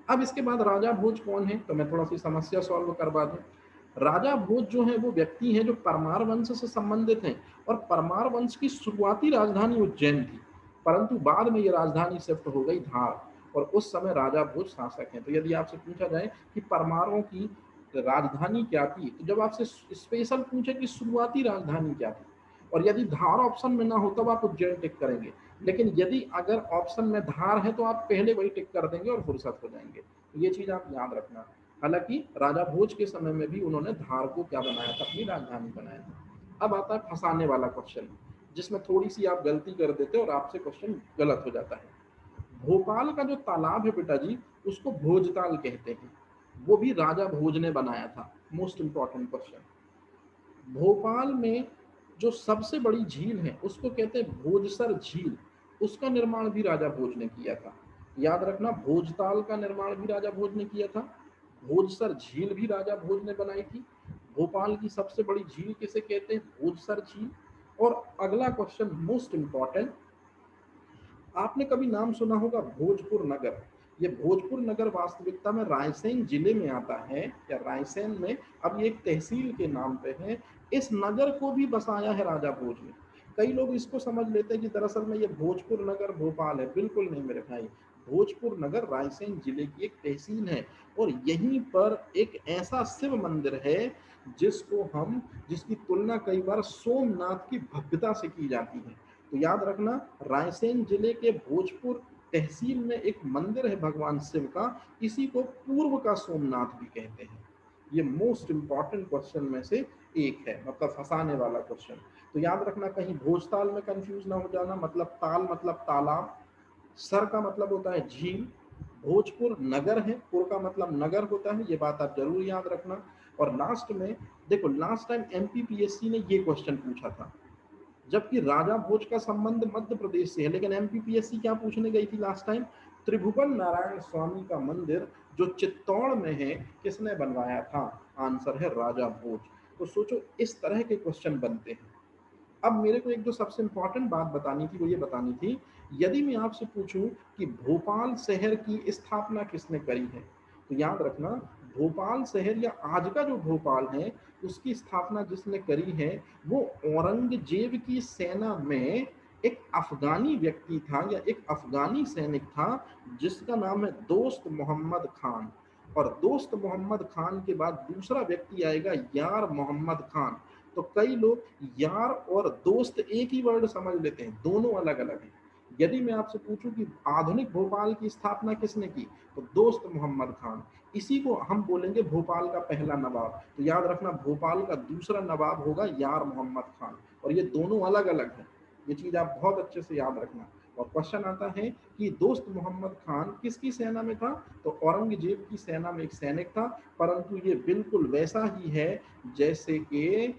अब इसके बाद राजा भोज कौन है, तो मैं थोड़ा सी समस्या सॉल्व करवा दूं। राजा भोज जो है वो व्यक्ति है जो परमार वंश से संबंधित हैं, और परमार वंश की शुरुआती राजधानी उज्जैन थी, परंतु बाद में ये राजधानी शिफ्ट हो गई धार, और उस समय राजा भोज शासक हैं। तो यदि आपसे पूछा जाए कि परमारों की राजधानी क्या थी, तो जब आपसे स्पेशल पूछे कि शुरुआती राजधानी क्या थी, और यदि धार ऑप्शन में ना हो तब आप उज्जैन टिक करेंगे, लेकिन यदि अगर ऑप्शन में धार है तो आप पहले वही टिक कर देंगे और फुर्सत हो जाएंगे। तो ये चीज आप याद रखना। हालांकि राजा भोज के समय में भी उन्होंने धार को क्या बनाया था? अपनी राजधानी बनाया था। अब आता है फंसाने वाला क्वेश्चन, जिसमें थोड़ी सी आप गलती कर देते और आपसे क्वेश्चन गलत हो जाता है। भोपाल का जो तालाब है बेटा जी, उसको भोजताल कहते हैं, वो भी राजा भोज ने बनाया था। Most important question. भोपाल में जो सबसे बड़ी झील है उसको कहते हैं भोजसर झील, उसका निर्माण भी राजा भोज ने किया था। याद रखना, भोजताल का निर्माण भी राजा भोज ने किया था, भोजसर झील भी राजा भोज ने बनाई थी। भोपाल की सबसे बड़ी झील किसे कहते हैं? भोजसर झील। और अगला क्वेश्चन मोस्ट इंपॉर्टेंट, आपने कभी नाम सुना होगा भोजपुर नगर। ये भोजपुर नगर वास्तविकता में रायसेन जिले में आता है, या रायसेन में, अब ये एक तहसील के नाम पे है। इस नगर को भी बसाया है राजा भोज ने। कई लोग इसको समझ लेते हैं कि दरअसल में ये भोजपुर नगर भोपाल है, बिल्कुल नहीं मेरे भाई। भोजपुर नगर रायसेन जिले की एक तहसील है और यहीं पर एक ऐसा शिव मंदिर है जिसकी तुलना कई बार सोमनाथ की भव्यता से की जाती है। तो याद रखना, रायसेन जिले के भोजपुर तहसील में एक मंदिर है भगवान शिव का, इसी को पूर्व का सोमनाथ भी कहते हैं। ये मोस्ट इंपॉर्टेंट क्वेश्चन में से एक है, मतलब फंसाने वाला क्वेश्चन। तो याद रखना, कहीं भोजताल में कंफ्यूज ना हो जाना। मतलब ताल मतलब तालाब, सर का मतलब होता है झील, भोजपुर नगर है, पुर का मतलब नगर होता है, ये बात आप जरूर याद रखना। और लास्ट में देखो, लास्ट टाइम एमपीपीएससी ने ये क्वेश्चन पूछा था, जबकि राजा भोज का संबंध मध्य प्रदेश से है, लेकिन एमपीपीएससी क्या पूछने गई थी लास्ट टाइम? त्रिभुवन नारायण स्वामी का मंदिर जो चित्तौड़ में है, किसने बनवाया था? आंसर है राजा भोज। तो सोचो, इस तरह के क्वेश्चन बनते हैं। अब मेरे को एक जो सबसे इंपॉर्टेंट बात बतानी थी वो ये बतानी थी, यदि मैं आपसे पूछूं कि भोपाल शहर की स्थापना किसने करी है, तो याद रखना, भोपाल शहर या आज का जो भोपाल है उसकी स्थापना जिसने करी है वो औरंगजेब की सेना में एक अफगानी व्यक्ति था या एक अफगानी सैनिक था, जिसका नाम है दोस्त मोहम्मद खान। और दोस्त मोहम्मद खान के बाद दूसरा व्यक्ति आएगा यार मोहम्मद खान। तो कई लोग यार और दोस्त एक ही वर्ड समझ लेते हैं, दोनों अलग अलग हैं। यदि मैं आपसे पूछूं कि आधुनिक भोपाल की स्थापना किसने की, तो दोस्त मोहम्मद खान। इसी को हम बोलेंगे भोपाल का पहला नवाब। तो याद रखना, भोपाल का दूसरा नवाब होगा यार मोहम्मद खान, और ये दोनों अलग अलग हैं। ये चीज आप बहुत अच्छे से याद रखना। और क्वेश्चन आता है कि दोस्त मोहम्मद खान किसकी सेना में था, तो औरंगजेब की सेना में एक सैनिक था। परंतु ये बिल्कुल वैसा ही है जैसे कि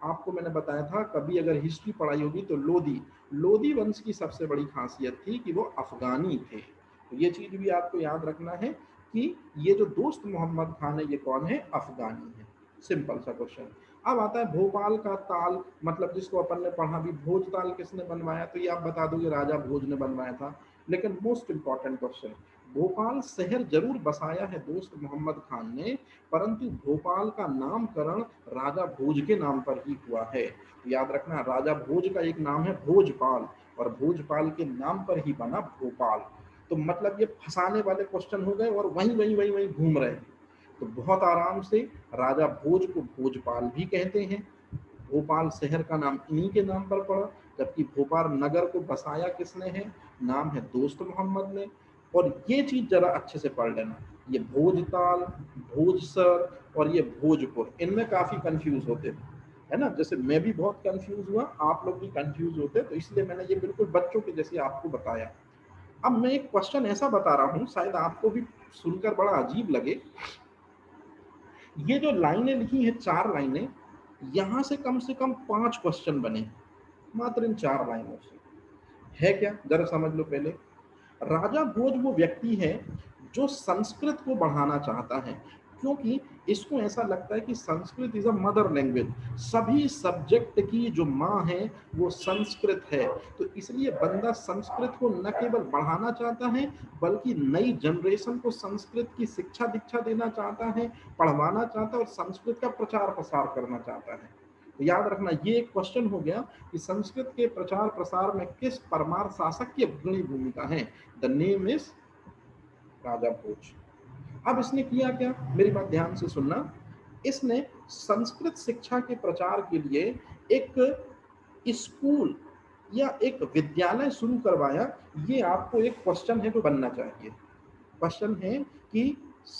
आपको मैंने बताया था, कभी अगर हिस्ट्री पढ़ाई होगी तो लोधी लोधी वंश की सबसे बड़ी खासियत थी कि वो अफगानी थे। तो ये चीज भी आपको याद रखना है कि ये जो दोस्त मोहम्मद खान है ये कौन है? अफगानी है। सिंपल सा क्वेश्चन। अब आता है भोपाल का ताल, मतलब जिसको अपन ने पढ़ा भी, भोज ताल किसने बनवाया? तो ये आप बता दोगे राजा भोज ने बनवाया था। लेकिन मोस्ट इंपॉर्टेंट क्वेश्चन, भोपाल शहर जरूर बसाया है दोस्त मोहम्मद खान ने, परंतु भोपाल का नामकरण राजा भोज के नाम पर ही हुआ है। याद रखना, राजा भोज का एक नाम है भोजपाल, और भोजपाल के नाम पर ही बना भोपाल। तो मतलब ये फंसाने वाले क्वेश्चन हो गए और वहीं वहीं वहीं वहीं घूम रहे हैं। तो बहुत आराम से, राजा भोज को भोजपाल भी कहते हैं, भोपाल शहर का नाम इन्हीं के नाम पर पड़ा। जबकि भोपाल नगर को बसाया किसने है? नाम है दोस्त मोहम्मद ने। और ये चीज जरा अच्छे से पढ़ लेना, ये भोजताल, भोजसर और ये भोजपुर, इनमें काफी कंफ्यूज होते थे, है ना? जैसे मैं भी बहुत कंफ्यूज हुआ, आप लोग भी कंफ्यूज होते, तो इसलिए मैंने ये बिल्कुल बच्चों के जैसे आपको बताया। अब मैं एक क्वेश्चन ऐसा बता रहा हूँ, शायद आपको भी सुनकर बड़ा अजीब लगे। ये जो लाइनें लिखी हैं, 4 लाइनें, यहां से कम 5 क्वेश्चन बने मात्र इन 4 लाइनों से। है क्या, जरा समझ लो पहले। राजा भोज वो व्यक्ति है जो संस्कृत को बढ़ाना चाहता है, क्योंकि इसको ऐसा लगता है कि Sanskrit is a mother language, सभी सब्जेक्ट की जो माँ है वो संस्कृत है। तो इसलिए बंदा संस्कृत को न केवल बढ़ाना चाहता है, बल्कि नई जनरेशन को संस्कृत की शिक्षा दीक्षा देना चाहता है, पढ़वाना चाहता है और संस्कृत का प्रचार प्रसार करना चाहता है। तो याद रखना, ये एक क्वेश्चन हो गया कि संस्कृत के प्रचार प्रसार में किस परमार शासक की अग्रणी भूमिका है? द नेम इज राजा भोज। अब इसने किया क्या, मेरी बात ध्यान से सुनना। इसने संस्कृत शिक्षा के प्रचार के लिए एक स्कूल या एक विद्यालय शुरू करवाया। ये आपको एक क्वेश्चन है जो बनना चाहिए। क्वेश्चन है कि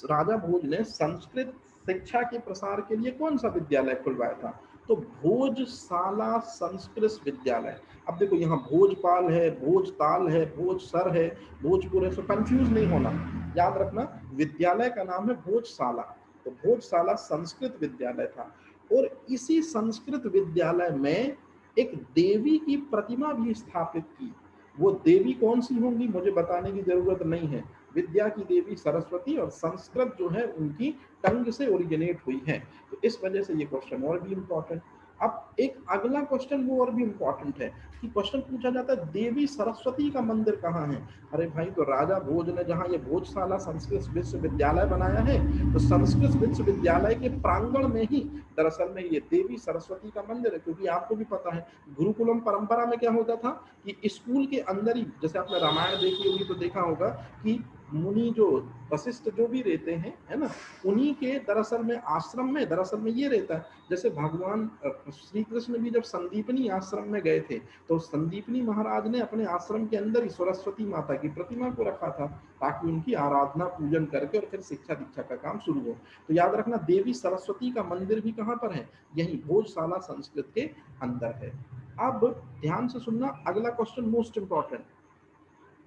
राजा भोज ने संस्कृत शिक्षा के प्रसार के लिए कौन सा विद्यालय खुलवाया था? तो भोजशाला संस्कृत विद्यालय। अब देखो, यहाँ भोजपाल है, भोजताल है, भोजसर है, भोजपुर है, तो कंफ्यूज नहीं होना। याद रखना, विद्यालय का नाम है भोजशाला। तो भोजशाला संस्कृत विद्यालय था। और इसी संस्कृत विद्यालय में एक देवी की प्रतिमा भी स्थापित की। वो देवी कौन सी होंगी मुझे बताने की जरूरत नहीं है, विद्या की देवी सरस्वती, और संस्कृत जो है उनकी टंग से ओरिजिनेट हुई है। तो इस वजह से ये क्वेश्चन और भी इंपॉर्टेंट। अब एक अगला क्वेश्चन वो और भी इंपॉर्टेंट है कि क्वेश्चन पूछा जाता है देवी सरस्वती का मंदिर कहाँ है। अरे भाई, तो राजा भोज ने जहाँ ये भोजशाला संस्कृत विश्वविद्यालय बनाया है, तो संस्कृत विश्वविद्यालय के प्रांगण में ही दरअसल में ये देवी सरस्वती का मंदिर है। क्योंकि आपको भी पता है गुरुकुलम परंपरा में क्या होता था कि स्कूल के अंदर ही, जैसे आपने रामायण देखी होगी तो देखा होगा कि मुनि जो वशिष्ठ जो भी रहते हैं, है ना, उन्हीं के दरअसल में आश्रम में दरअसल में ये रहता है। जैसे भगवान श्री कृष्ण भी जब संदीपनी आश्रम में गए थे, तो संदीपनी महाराज ने अपने आश्रम के अंदर ही सरस्वती माता की प्रतिमा को रखा था, ताकि उनकी आराधना पूजन करके और फिर शिक्षा दीक्षा का काम शुरू हो। तो याद रखना, देवी सरस्वती का मंदिर भी कहाँ पर है, यही भोजशाला संस्कृत के अंदर है। अब ध्यान से सुनना, अगला क्वेश्चन मोस्ट इंपॉर्टेंट।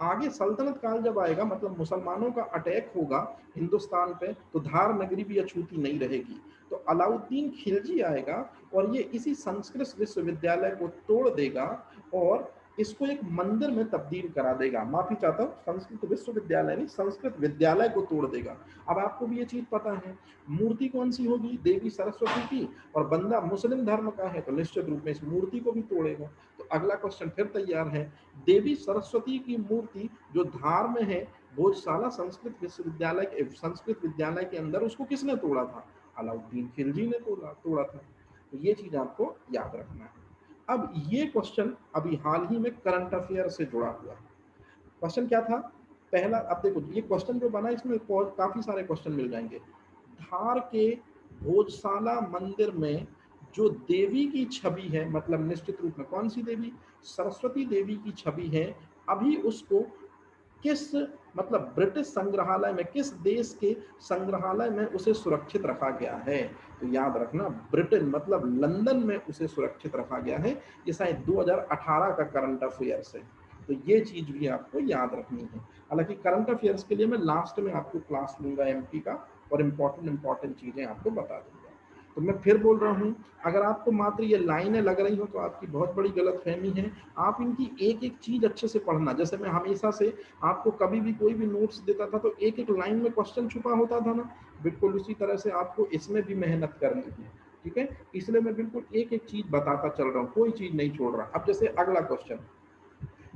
आगे सल्तनत काल जब आएगा, मतलब मुसलमानों का अटैक होगा हिंदुस्तान पे, तो धार नगरी भी अछूती नहीं रहेगी। तो अलाउद्दीन खिलजी आएगा और ये इसी संस्कृत विश्वविद्यालय को तोड़ देगा और इसको एक मंदिर में तब्दील करा देगा। माफी चाहता हूँ, संस्कृत विश्वविद्यालय नहीं, संस्कृत विद्यालय को तोड़ देगा। अब आपको भी ये चीज पता है, मूर्ति कौन सी होगी, देवी सरस्वती की, और बंदा मुस्लिम धर्म का है, तो निश्चित रूप में इस मूर्ति को भी तोड़ेगा। तो अगला क्वेश्चन फिर तैयार है, देवी सरस्वती की मूर्ति जो धार में है भोजशाला संस्कृत विश्वविद्यालय के संस्कृत विद्यालय के अंदर, उसको किसने तोड़ा था, अलाउद्दीन खिलजी ने तोड़ा था। तो ये चीज आपको याद रखना है। अब ये क्वेश्चन अभी हाल ही में करंट अफेयर से जुड़ा हुआ क्वेश्चन क्या था। पहला, अब देखो ये क्वेश्चन जो बना, इसमें काफी सारे क्वेश्चन मिल जाएंगे। धार के भोजशाला मंदिर में जो देवी की छवि है, मतलब निश्चित रूप में कौन सी देवी, सरस्वती देवी की छवि है, अभी उसको किस, मतलब ब्रिटिश संग्रहालय में, किस देश के संग्रहालय में उसे सुरक्षित रखा गया है। तो याद रखना, ब्रिटेन मतलब लंदन में उसे सुरक्षित रखा गया है। ये शायद 2018 का करंट अफेयर्स है, तो ये चीज भी आपको याद रखनी है। हालांकि करंट अफेयर्स के लिए मैं लास्ट में आपको क्लास लूंगा एमपी का, और इंपॉर्टेंट चीजें आपको बता दूंगा। तो मैं फिर बोल रहा हूँ, अगर आपको मात्र ये लाइनें लग रही हो तो आपकी बहुत बड़ी गलतफहमी है। आप इनकी एक एक चीज अच्छे से पढ़ना। जैसे मैं हमेशा से आपको कभी भी कोई भी नोट्स देता था तो एक एक लाइन में क्वेश्चन छुपा होता था ना, बिल्कुल उसी तरह से आपको इसमें भी मेहनत करनी है, ठीक है। इसलिए मैं बिल्कुल एक एक चीज बताता चल रहा हूँ, कोई चीज नहीं छोड़ रहा। अब जैसे अगला क्वेश्चन,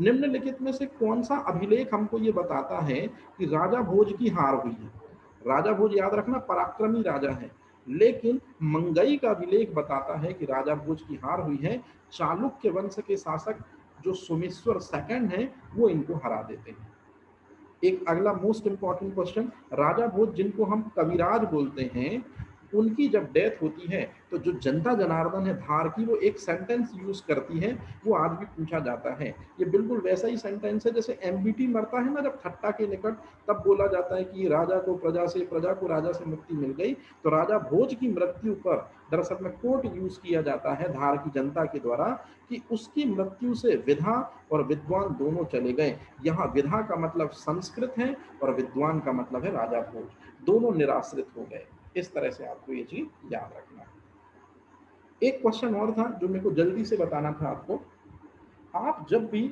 निम्नलिखित में से कौन सा अभिलेख हमको ये बताता है कि राजा भोज की हार हुई है। राजा भोज याद रखना पराक्रमी राजा है, लेकिन मंगई का अभिलेख बताता है कि राजा भोज की हार हुई है। चालुक्य वंश के शासक जो सोमेश्वर सेकंड है, वो इनको हरा देते हैं। एक अगला मोस्ट इंपॉर्टेंट क्वेश्चन, राजा भोज जिनको हम कविराज बोलते हैं, उनकी जब डेथ होती है तो जो जनता जनार्दन है धार की, वो एक सेंटेंस यूज करती है, वो आज भी पूछा जाता है। ये बिल्कुल वैसा ही सेंटेंस है जैसे एमबीटी मरता है ना जब खट्टा के निकट, तब बोला जाता है कि राजा को प्रजा से, प्रजा को राजा से मुक्ति मिल गई। तो राजा भोज की मृत्यु पर दरअसल में कोट यूज किया जाता है धार की जनता के द्वारा कि उसकी मृत्यु से विधा और विद्वान दोनों चले गए। यहाँ विधा का मतलब संस्कृत है और विद्वान का मतलब है राजा भोज, दोनों निराश्रित हो गए। इस तरह से आपको ये चीज याद रखना है। एक क्वेश्चन और था जो मेरे को जल्दी से बताना था आपको। आप जब भी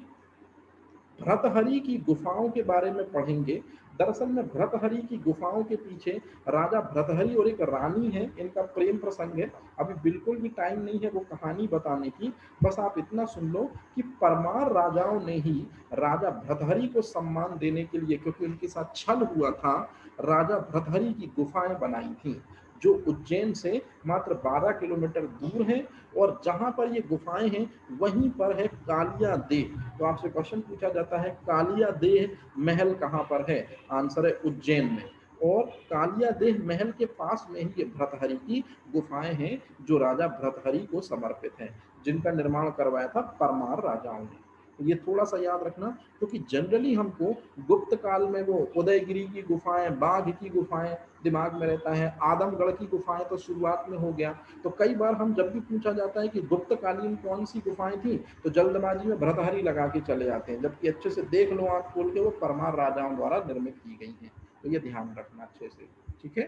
भर्तहरि की गुफाओं के बारे में पढ़ेंगे, दरअसल में भर्तहरि की गुफाओं के पीछे राजा भर्तहरि और एक रानी है, इनका प्रेम प्रसंग है। अभी बिल्कुल भी टाइम नहीं है वो कहानी बताने की, बस आप इतना सुन लो कि परमार राजाओं ने ही राजा भर्तहरि को सम्मान देने के लिए, क्योंकि उनके साथ छल हुआ था, राजा भर्तहरि की गुफाएं बनाई थी, जो उज्जैन से मात्र 12 किलोमीटर दूर है। और जहां पर ये गुफाएं हैं वहीं पर है कालिया देह। तो आपसे क्वेश्चन पूछा जाता है कालिया देह महल कहाँ पर है, आंसर है उज्जैन में। और कालिया देह महल के पास में ही ये भर्तहरि की गुफाएं हैं, जो राजा भर्तहरि को समर्पित हैं, जिनका निर्माण करवाया था परमार राजाओं ने। तो ये थोड़ा सा याद रखना, क्योंकि जनरली हमको गुप्त काल में वो उदयगिरी की गुफाएं, बाघ की गुफाएं दिमाग में रहता है, आदमगढ़ की गुफाएं तो शुरुआत में हो गया। तो कई बार हम जब भी पूछा जाता है कि गुप्त कालीन कौन सी गुफाएं थी, तो जल्दबाजी में भर्तहरि लगा के चले जाते हैं, जबकि अच्छे से देख लो आंख खोल के, वो परमार राजाओं द्वारा निर्मित की गई हैं। तो ये ध्यान रखना अच्छे से, ठीक है।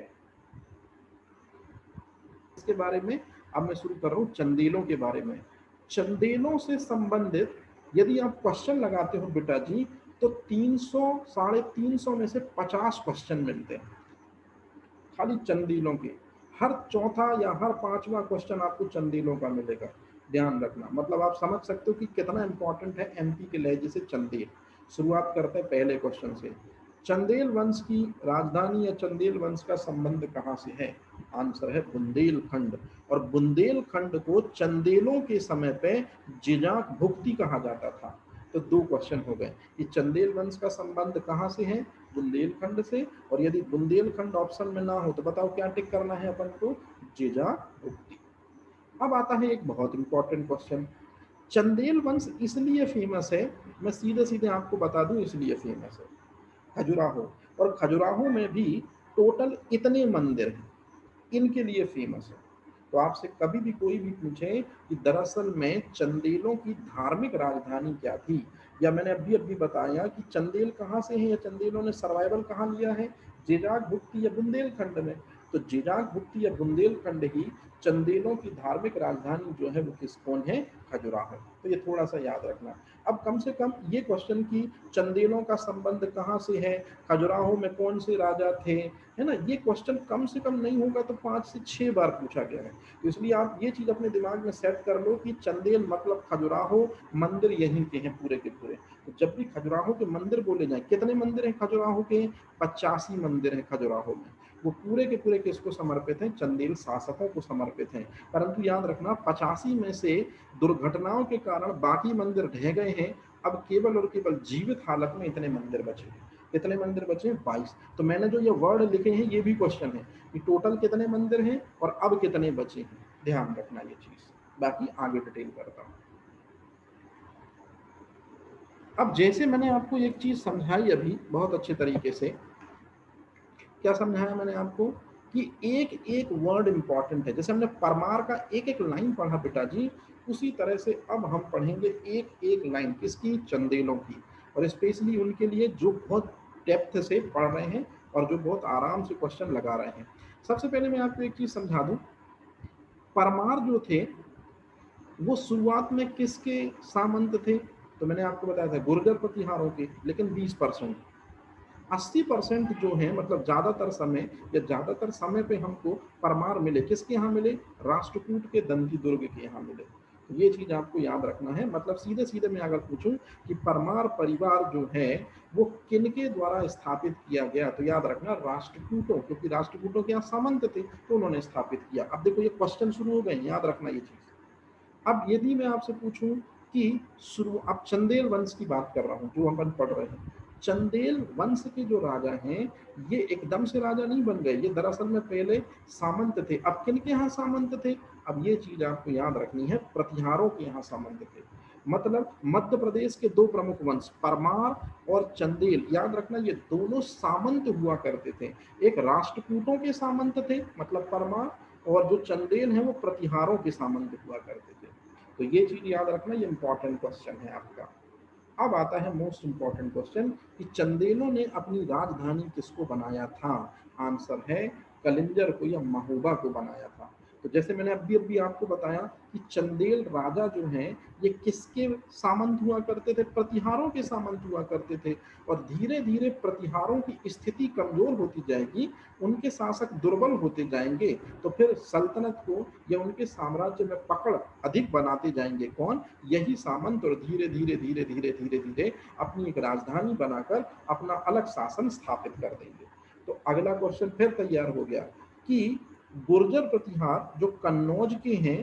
इसके बारे में अब मैं शुरू कर रहा हूँ चंदेलों के बारे में। चंदेलों से संबंधित यदि आप क्वेश्चन लगाते हो बेटा जी, तो 300 350 में से 50 क्वेश्चन मिलते हैं खाली चंदेलों के। हर चौथा या हर पांचवा क्वेश्चन आपको चंदेलों का मिलेगा, ध्यान रखना। मतलब आप समझ सकते हो कि कितना इंपॉर्टेंट है एमपी के लहजे से चंदेल। शुरुआत करते हैं पहले क्वेश्चन से। चंदेल वंश की राजधानी या चंदेल वंश का संबंध कहाँ से है? आंसर है बुंदेलखंड। और बुंदेलखंड को चंदेलों के समय पे जिजाक भुक्ति कहा जाता था। तो दो क्वेश्चन हो गए कि चंदेल वंश का संबंध कहाँ से है? बुंदेलखंड से। और यदि बुंदेलखंड ऑप्शन में ना हो तो बताओ क्या टिक करना है अपन को? जिजाक भुक्ति। अब आता है एक बहुत इंपॉर्टेंट क्वेश्चन। चंदेल वंश इसलिए फेमस है, मैं सीधे सीधे आपको बता दूं इसलिए फेमस है, खजुराहो। और खजुराहो में भी टोटल इतने मंदिर हैं, इनके लिए फेमस है। तो आपसे कभी भी कोई भी पूछे कि दरअसल में चंदेलों की धार्मिक राजधानी क्या थी, या मैंने अभी अभी बताया कि चंदेल कहाँ से है या चंदेलों ने सर्वाइवल कहाँ लिया है, जिजाक भुक्ति या बुंदेलखंड में। तो जिजाक भुक्ति या बुंदेलखंड ही चंदेलों की धार्मिक राजधानी जो है वो किस कौन है? खजुराहो। तो ये थोड़ा सा याद रखना। अब कम से कम ये क्वेश्चन की चंदेलों का संबंध कहाँ से है, खजुराहो में कौन से राजा थे, है ना, ये क्वेश्चन कम से कम नहीं होगा तो 5 से 6 बार पूछा गया है। तो इसलिए आप ये चीज अपने दिमाग में सेट कर लो कि चंदेल मतलब खजुराहो, मंदिर यहीं के हैं पूरे के पूरे। तो जब भी खजुराहो के मंदिर बोले जाए, कितने मंदिर हैं खजुराहो के? 85 मंदिर हैं खजुराहो में। वो पूरे के पूरे किसको समर्पित हैं? चंदेल शासकों को समर्पित हैं। परंतु याद रखना 85 में से दुर्घटनाओं के कारण बाकी मंदिर ढह गए हैं। अब केवल और केवल जीवित हालत में इतने मंदिर बचे हैं। कितने मंदिर बचे हैं? 22। तो मैंने जो ये वर्ड लिखे हैं ये भी क्वेश्चन है कि टोटल कितने मंदिर हैं और अब कितने बचे हैं, ध्यान रखना ये चीज। बाकी आगे डिटेल करता हूं। अब जैसे मैंने आपको एक चीज समझाई अभी बहुत अच्छे तरीके से, क्या समझाया मैंने आपको कि एक एक वर्ड इंपॉर्टेंट है। जैसे हमने परमार का एक एक लाइन पढ़ा बेटा जी, उसी तरह से अब हम पढ़ेंगे एक एक लाइन किसकी? चंदेलों की। और स्पेशली उनके लिए जो बहुत डेप्थ से पढ़ रहे हैं और जो बहुत आराम से क्वेश्चन लगा रहे हैं। सबसे पहले मैं आपको एक चीज समझा दूं, परमार जो थे वो शुरुआत में किसके सामंत थे? तो मैंने आपको बताया था गुर्जर प्रतिहारों के, लेकिन 20%। 80% जो है मतलब ज्यादातर समय या ज्यादातर समय पे हमको परमार मिले किसके यहाँ मिले? राष्ट्रकूट के दंती दुर्ग के यहाँ मिले। तो ये चीज आपको याद रखना है। मतलब सीधे सीधे मैं अगर पूछूं कि परमार परिवार जो है वो किनके द्वारा स्थापित किया गया, तो याद रखना राष्ट्रकूटों, क्योंकि राष्ट्रकूटों के यहाँ सामंत थे तो उन्होंने स्थापित किया। अब देखो ये क्वेश्चन शुरू हो गए, याद रखना ये चीज। अब यदि मैं आपसे पूछूं कि शुरू, अब चंदेल वंश की बात कर रहा हूं जो अपन पढ़ रहे हैं, चंदेल वंश के जो राजा हैं ये एकदम से राजा नहीं बन गए, ये दरअसल में पहले सामंत थे। अब किन के यहाँ सामंत थे? अब ये चीज आपको याद रखनी है, प्रतिहारों के यहाँ सामंत थे। मतलब मध्य प्रदेश के दो प्रमुख वंश परमार और चंदेल, याद रखना ये दोनों सामंत हुआ करते थे। एक राष्ट्रकूटों के सामंत थे मतलब परमार, और जो चंदेल हैं वो प्रतिहारों के सामंत हुआ करते थे। तो ये चीज याद रखना, ये इंपॉर्टेंट क्वेश्चन है आपका। अब आता है मोस्ट इंपॉर्टेंट क्वेश्चन कि चंदेलों ने अपनी राजधानी किसको बनाया था? आंसर है कलिंजर को या महोबा को बनाया था। तो जैसे मैंने अभी अभी आपको बताया कि चंदेल राजा जो हैं ये किसके सामंत हुआ करते थे? प्रतिहारों के सामंत हुआ करते थे। और धीरे धीरे प्रतिहारों की स्थिति कमजोर होती जाएगी, उनके शासक दुर्बल होते जाएंगे, तो फिर सल्तनत को या उनके साम्राज्य में पकड़ अधिक बनाते जाएंगे कौन? यही सामंत। और धीरे धीरे धीरे धीरे धीरे धीरे अपनी एक राजधानी बनाकर अपना अलग शासन स्थापित कर देंगे। तो अगला क्वेश्चन फिर तैयार हो गया कि गुर्जर प्रतिहार जो कन्नौज के हैं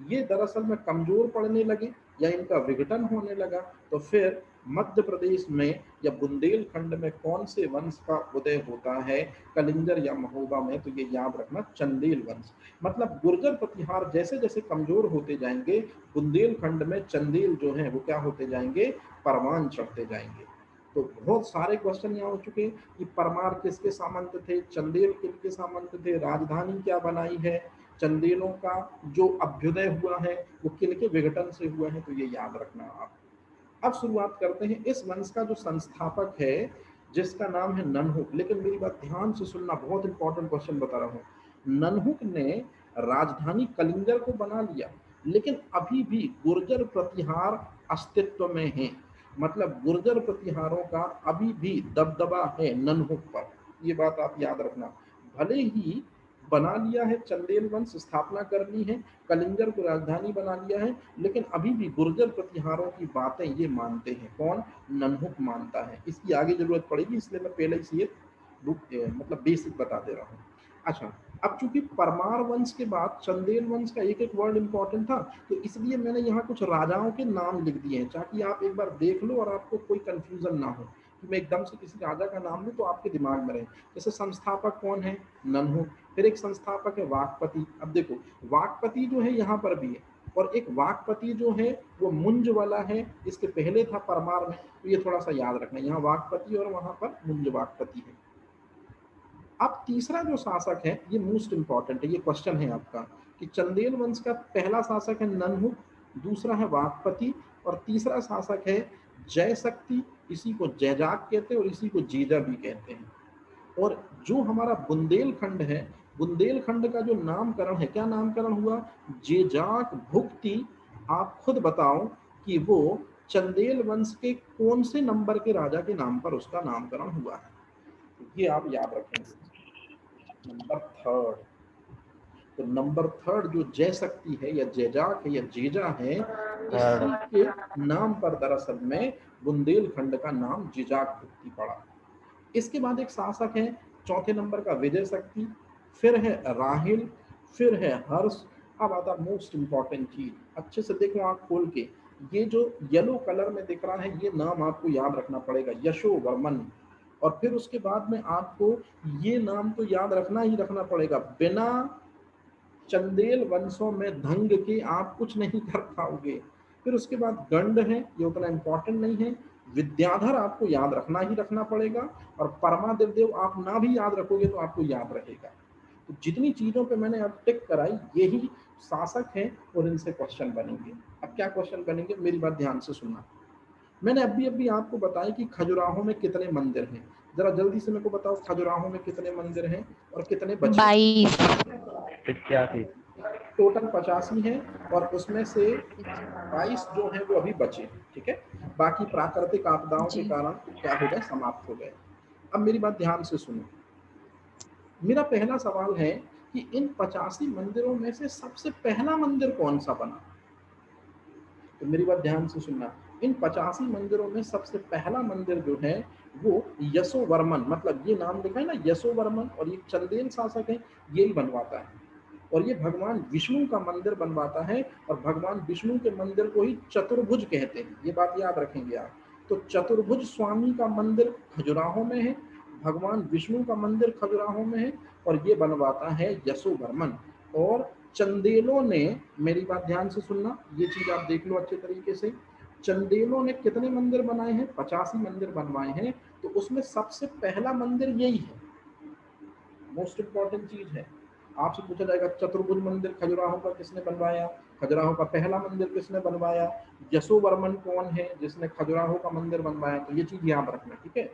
ये दरअसल में कमजोर पड़ने लगे या इनका विघटन होने लगा, तो फिर मध्य प्रदेश में या बुंदेलखंड में कौन से वंश का उदय होता है? कलिंजर या महोबा में। तो ये याद रखना चंदेल वंश। मतलब गुर्जर प्रतिहार जैसे जैसे कमजोर होते जाएंगे, बुंदेलखंड में चंदेल जो है वो क्या होते जाएंगे? परवान चढ़ते जाएंगे। तो बहुत सारे क्वेश्चन यहाँ हो चुके कि परमार किसके सामंत थे, चंदेल किनके सामंत थे, राजधानी क्या बनाई है, चंदेलों का जो अभ्युदय हुआ है वो किनके विघटन से हुआ है। तो ये याद रखना आप। अब शुरुआत करते हैं। इस वंश का जो संस्थापक है जिसका नाम है ननहुक, लेकिन मेरी बात ध्यान से सुनना, बहुत इंपॉर्टेंट क्वेश्चन बता रहा हूं। ननहुक ने राजधानी कलिंगर को बना लिया, लेकिन अभी भी गुर्जर प्रतिहार अस्तित्व में है। मतलब गुर्जर प्रतिहारों का अभी भी दबदबा है ननहुक पर, ये बात आप याद रखना। भले ही बना लिया है, चंदेल वंश स्थापना कर ली है, कलिंगर को राजधानी बना लिया है, लेकिन अभी भी गुर्जर प्रतिहारों की बातें ये मानते हैं। कौन? नन्हुक मानता है। इसकी आगे जरूरत पड़ेगी, इसलिए मैं पहले ही ये मतलब बेसिक बता दे रहा हूँ। अच्छा, अब चूंकि परमार वंश के बाद चंदेल वंश का एक एक वर्ड इंपॉर्टेंट था, तो इसलिए मैंने यहाँ कुछ राजाओं के नाम लिख दिए हैं, ताकि आप एक बार देख लो और आपको कोई कंफ्यूजन ना हो कि मैं एकदम से किसी राजा का नाम लूँ तो आपके दिमाग में रहे। जैसे संस्थापक कौन है? नन्हुक। फिर एक संस्थापक है वाकपति। अब देखो, वाकपति जो है यहाँ पर भी है, और एक वाकपति जो है वो मुंज वाला है, इसके पहले था परमार में, तो ये थोड़ा सा याद रखना, यहाँ वाकपति और वहां पर मुंज वाकपति है। अब तीसरा जो शासक है, ये मोस्ट इंपॉर्टेंट है, ये क्वेश्चन है आपका कि चंदेल वंश का पहला शासक है नन्हुक, दूसरा है वाकपति, और तीसरा शासक है जय शक्ति। इसी को जयजाक कहते हैं और इसी को जीजा भी कहते हैं। और जो हमारा बुंदेलखंड है, बुंदेलखंड का जो नामकरण है, क्या नामकरण हुआ? जेजाक भुक्ति। आप खुद बताओ कि वो चंदेल वंश के कौन से नंबर के राजा के नाम पर उसका नामकरण हुआ है? तो ये आप याद रखेंगे, नंबर थर्ड। तो नंबर थर्ड जो जय शक्ति है या जयजाक है या जेजा है, इसी के नाम पर दरअसल में बुंदेलखंड का नाम जेजाक भुक्ति पड़ा। इसके बाद एक शासक है चौथे नंबर का विजय शक्ति, फिर है राहिल, फिर है हर्ष। अब आता मोस्ट इंपॉर्टेंट चीज, अच्छे से देखो आंख खोल के, ये जो येलो कलर में दिख रहा है ये नाम आपको याद रखना पड़ेगा, यशोवर्मन। और फिर उसके बाद में आपको ये नाम तो याद रखना ही रखना पड़ेगा, बिना चंदेल वंशों में धंग के आप कुछ नहीं कर पाओगे। फिर उसके बाद गंड है, ये उतना इंपॉर्टेंट नहीं है। विद्याधर आपको याद रखना ही रखना पड़ेगा, और परमादेव देव आप ना भी याद रखोगे तो आपको याद रहेगा। तो जितनी चीजों पे मैंने अब टिक कराई, यही शासक हैं और इनसे क्वेश्चन बनेंगे। अब क्या क्वेश्चन बनेंगे, मेरी बात ध्यान से सुनना। मैंने अभी अभी आपको बताया कि खजुराहो में कितने मंदिर हैं, जरा जल्दी से मेरे को बताओ खजुराहो में कितने मंदिर हैं और कितने बचे? 22। 85। टोटल 85 है, और उसमें से 22 जो है वो अभी बचे हैं, ठीक है। बाकी प्राकृतिक आपदाओं के जी। कारण क्या हो गए, समाप्त हो गए। अब मेरी बात ध्यान से सुनो, मेरा पहला सवाल है कि इन 85 मंदिरों में से सबसे पहला मंदिर कौन सा बना? तो मेरी बात ध्यान से सुनना, इन 85 मंदिरों में सबसे पहला मंदिर जो है वो यशोवर्मन, मतलब ये नाम लिखा है ना यशोवर्मन, और ये चंदेल शासक है, यही बनवाता है। और ये भगवान विष्णु का मंदिर बनवाता है, और भगवान विष्णु के मंदिर को ही चतुर्भुज कहते हैं, ये बात याद रखेंगे आप। तो चतुर्भुज स्वामी का मंदिर खजुराहो में है, भगवान विष्णु का मंदिर खजुराहो में है, और ये बनवाता है यशोवर्मन। और चंदेलों ने, मेरी बात ध्यान से सुनना, ये चीज आप देख लो अच्छे तरीके से, चंदेलों ने कितने मंदिर बनाए हैं? 85 मंदिर बनवाए हैं। तो उसमें सबसे पहला मंदिर यही है, मोस्ट इंपॉर्टेंट चीज है। आपसे पूछा जाएगा चतुर्भुज मंदिर खजुराहो का किसने बनवाया, खजुराहो का पहला मंदिर किसने बनवाया, यशोवर्मन कौन है जिसने खजुराहो का मंदिर बनवाया, तो ये चीज याद रखना, ठीक है।